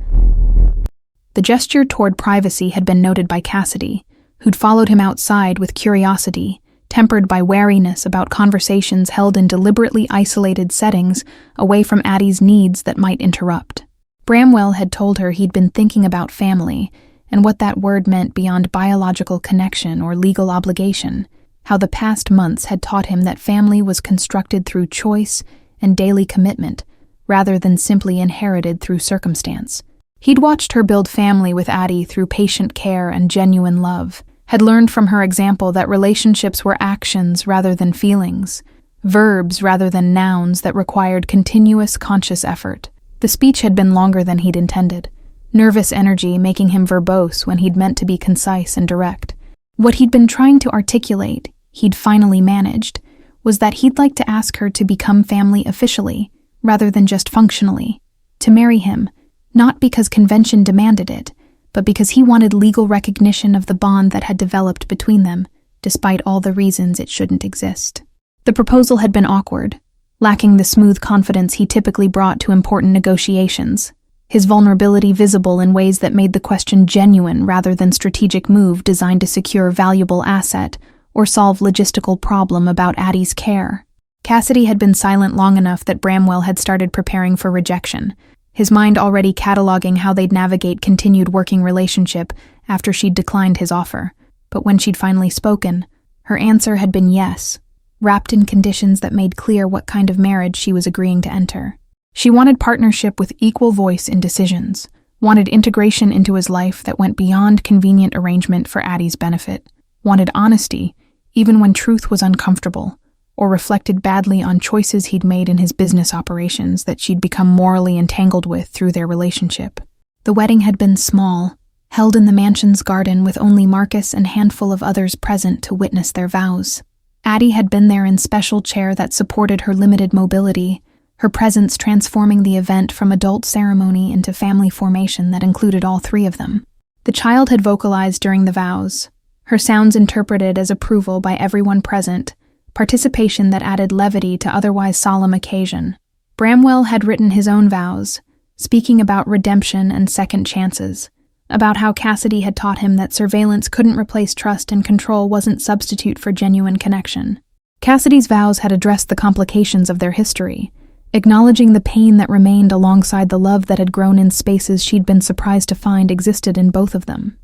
The gesture toward privacy had been noted by Cassidy, who'd followed him outside with curiosity, tempered by wariness about conversations held in deliberately isolated settings away from Addie's needs that might interrupt. Bramwell had told her he'd been thinking about family, and what that word meant beyond biological connection or legal obligation, how the past months had taught him that family was constructed through choice and daily commitment, rather than simply inherited through circumstance. He'd watched her build family with Addie through patient care and genuine love, had learned from her example that relationships were actions rather than feelings, verbs rather than nouns that required continuous conscious effort. The speech had been longer than he'd intended, nervous energy making him verbose when he'd meant to be concise and direct. What he'd been trying to articulate, he'd finally managed, was that he'd like to ask her to become family officially, rather than just functionally, to marry him, not because convention demanded it, but because he wanted legal recognition of the bond that had developed between them, despite all the reasons it shouldn't exist. The proposal had been awkward, lacking the smooth confidence he typically brought to important negotiations, his vulnerability visible in ways that made the question genuine rather than strategic move designed to secure valuable asset or solve logistical problem about Addie's care. Cassidy had been silent long enough that Bramwell had started preparing for rejection, his mind already cataloging how they'd navigate continued working relationship after she'd declined his offer. But when she'd finally spoken, her answer had been yes, wrapped in conditions that made clear what kind of marriage she was agreeing to enter. She wanted partnership with equal voice in decisions, wanted integration into his life that went beyond convenient arrangement for Addie's benefit, wanted honesty, even when truth was uncomfortable, or reflected badly on choices he'd made in his business operations that she'd become morally entangled with through their relationship. The wedding had been small, held in the mansion's garden with only Marcus and a handful of others present to witness their vows. Addie had been there in special chair that supported her limited mobility, her presence transforming the event from adult ceremony into family formation that included all three of them. The child had vocalized during the vows, her sounds interpreted as approval by everyone present, participation that added levity to otherwise solemn occasion. Bramwell had written his own vows, speaking about redemption and second chances, about how Cassidy had taught him that surveillance couldn't replace trust and control wasn't substitute for genuine connection. Cassidy's vows had addressed the complications of their history, acknowledging the pain that remained alongside the love that had grown in spaces she'd been surprised to find existed in both of them.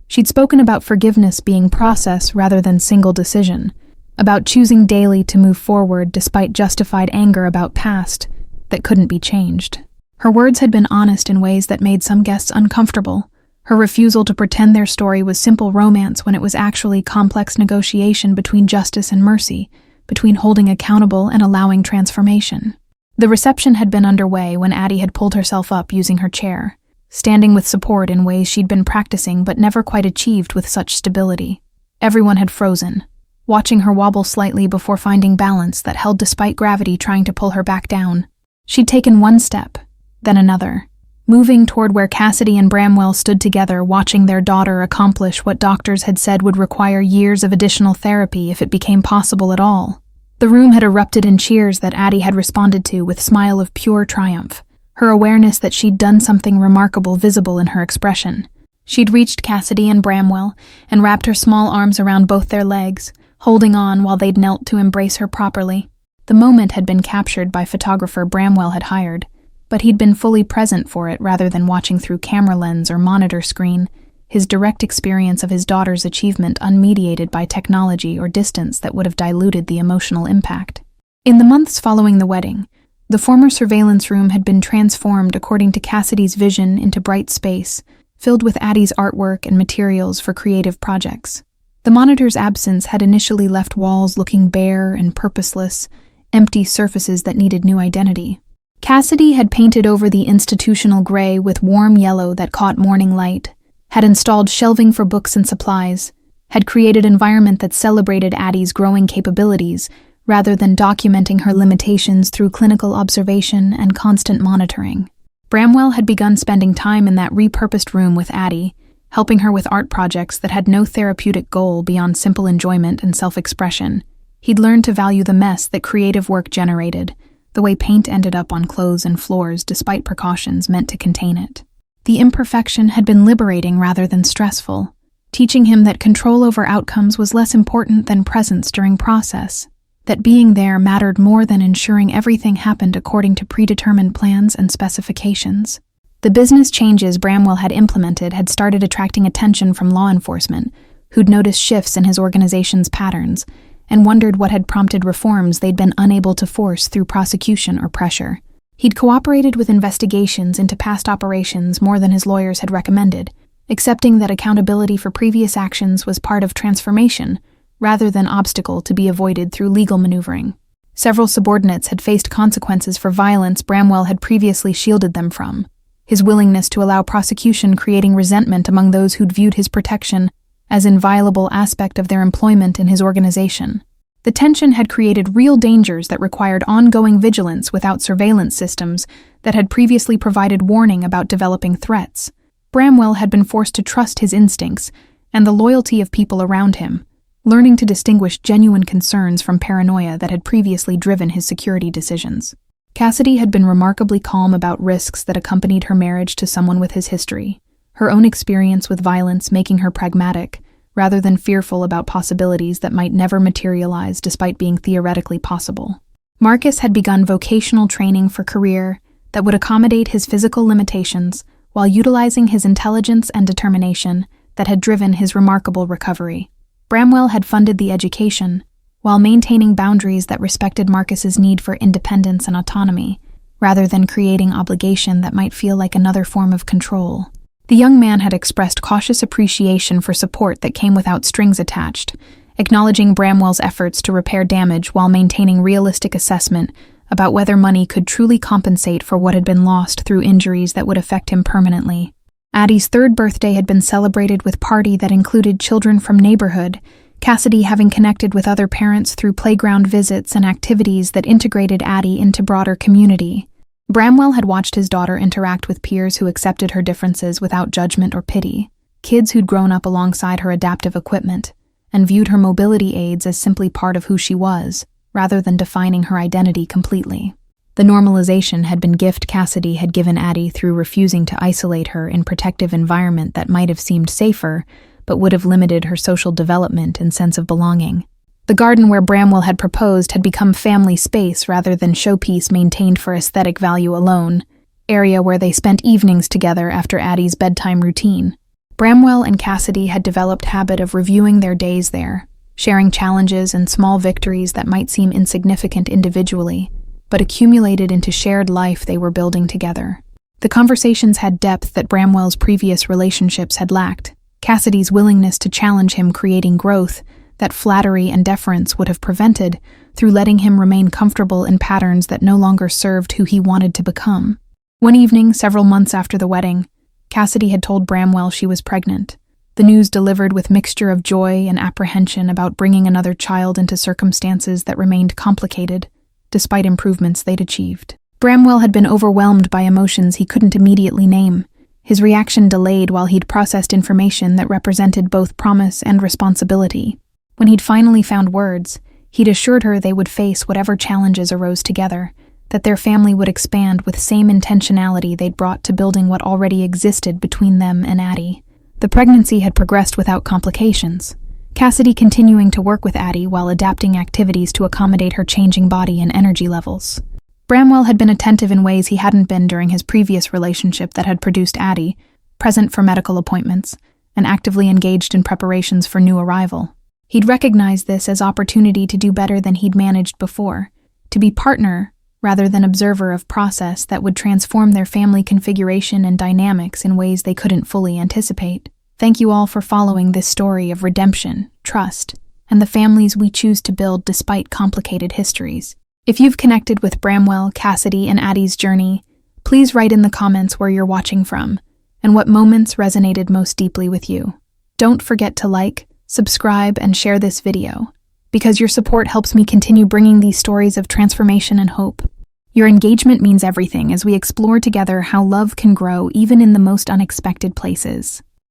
She'd spoken about forgiveness being process rather than single decision, about choosing daily to move forward despite justified anger about past that couldn't be changed. Her words had been honest in ways that made some guests uncomfortable, her refusal to pretend their story was simple romance when it was actually complex negotiation between justice and mercy, between holding accountable and allowing transformation. The reception had been underway when Addie had pulled herself up using her chair, standing with support in ways she'd been practicing but never quite achieved with such stability. Everyone had frozen, watching her wobble slightly before finding balance that held despite gravity trying to pull her back down. She'd taken one step, then another, moving toward where Cassidy and Bramwell stood together watching their daughter accomplish what doctors had said would require years of additional therapy if it became possible at all. The room had erupted in cheers that Addie had responded to with a smile of pure triumph, her awareness that she'd done something remarkable visible in her expression. She'd reached Cassidy and Bramwell and wrapped her small arms around both their legs, holding on while they'd knelt to embrace her properly. The moment had been captured by photographer Bramwell had hired, but he'd been fully present for it rather than watching through camera lens or monitor screen, his direct experience of his daughter's achievement unmediated by technology or distance that would have diluted the emotional impact. In the months following the wedding, the former surveillance room had been transformed according to Cassidy's vision into bright space, filled with Addie's artwork and materials for creative projects. The monitor's absence had initially left walls looking bare and purposeless, empty surfaces that needed new identity. Cassidy had painted over the institutional gray with warm yellow that caught morning light, had installed shelving for books and supplies, had created an environment that celebrated Addie's growing capabilities rather than documenting her limitations through clinical observation and constant monitoring. Bramwell had begun spending time in that repurposed room with Addie, helping her with art projects that had no therapeutic goal beyond simple enjoyment and self-expression. He'd learned to value the mess that creative work generated, the way paint ended up on clothes and floors despite precautions meant to contain it. The imperfection had been liberating rather than stressful, teaching him that control over outcomes was less important than presence during process, that being there mattered more than ensuring everything happened according to predetermined plans and specifications. The The business changes Bramwell had implemented had started attracting attention from law enforcement, who'd noticed shifts in his organization's patterns and wondered what had prompted reforms they'd been unable to force through prosecution or pressure. He'd cooperated with investigations into past operations more than his lawyers had recommended, accepting that accountability for previous actions was part of transformation rather than obstacle to be avoided through legal maneuvering. Several subordinates had faced consequences for violence Bramwell had previously shielded them from, his willingness to allow prosecution creating resentment among those who'd viewed his protection as an inviolable aspect of their employment in his organization. The tension had created real dangers that required ongoing vigilance without surveillance systems that had previously provided warning about developing threats. Bramwell had been forced to trust his instincts and the loyalty of people around him, learning to distinguish genuine concerns from paranoia that had previously driven his security decisions. Cassidy had been remarkably calm about risks that accompanied her marriage to someone with his history, her own experience with violence making her pragmatic, rather than fearful about possibilities that might never materialize despite being theoretically possible. Marcus had begun vocational training for career that would accommodate his physical limitations while utilizing his intelligence and determination that had driven his remarkable recovery. Bramwell had funded the education, while maintaining boundaries that respected Marcus's need for independence and autonomy, rather than creating obligation that might feel like another form of control. The young man had expressed cautious appreciation for support that came without strings attached, acknowledging Bramwell's efforts to repair damage while maintaining realistic assessment about whether money could truly compensate for what had been lost through injuries that would affect him permanently. Addie's third birthday had been celebrated with party that included children from neighborhood, Cassidy having connected with other parents through playground visits and activities that integrated Addie into broader community. Bramwell had watched his daughter interact with peers who accepted her differences without judgment or pity, kids who'd grown up alongside her adaptive equipment, and viewed her mobility aids as simply part of who she was, rather than defining her identity completely. The normalization had been gift Cassidy had given Addie through refusing to isolate her in protective environment that might have seemed safer, but would have limited her social development and sense of belonging. The garden where Bramwell had proposed had become family space rather than showpiece maintained for aesthetic value alone, area where they spent evenings together after Addie's bedtime routine. Bramwell and Cassidy had developed habit of reviewing their days there, sharing challenges and small victories that might seem insignificant individually, but accumulated into shared life they were building together. The conversations had depth that Bramwell's previous relationships had lacked, Cassidy's willingness to challenge him creating growth that flattery and deference would have prevented through letting him remain comfortable in patterns that no longer served who he wanted to become. One evening, several months after the wedding, Cassidy had told Bramwell she was pregnant, the news delivered with mixture of joy and apprehension about bringing another child into circumstances that remained complicated, despite improvements they'd achieved. Bramwell had been overwhelmed by emotions he couldn't immediately name, his reaction delayed while he'd processed information that represented both promise and responsibility. When he'd finally found words, he'd assured her they would face whatever challenges arose together, that their family would expand with same intentionality they'd brought to building what already existed between them and Addie. The pregnancy had progressed without complications, Cassidy continuing to work with Addie while adapting activities to accommodate her changing body and energy levels. Bramwell had been attentive in ways he hadn't been during his previous relationship that had produced Addie, present for medical appointments, and actively engaged in preparations for new arrival. He'd recognized this as opportunity to do better than he'd managed before, to be partner rather than observer of process that would transform their family configuration and dynamics in ways they couldn't fully anticipate. Thank you all for following this story of redemption, trust, and the families we choose to build despite complicated histories. If you've connected with Bramwell, Cassidy, and Addie's journey, please write in the comments where you're watching from and what moments resonated most deeply with you. Don't forget to like, subscribe, and share this video, because your support helps me continue bringing these stories of transformation and hope. Your engagement means everything as we explore together how love can grow even in the most unexpected places.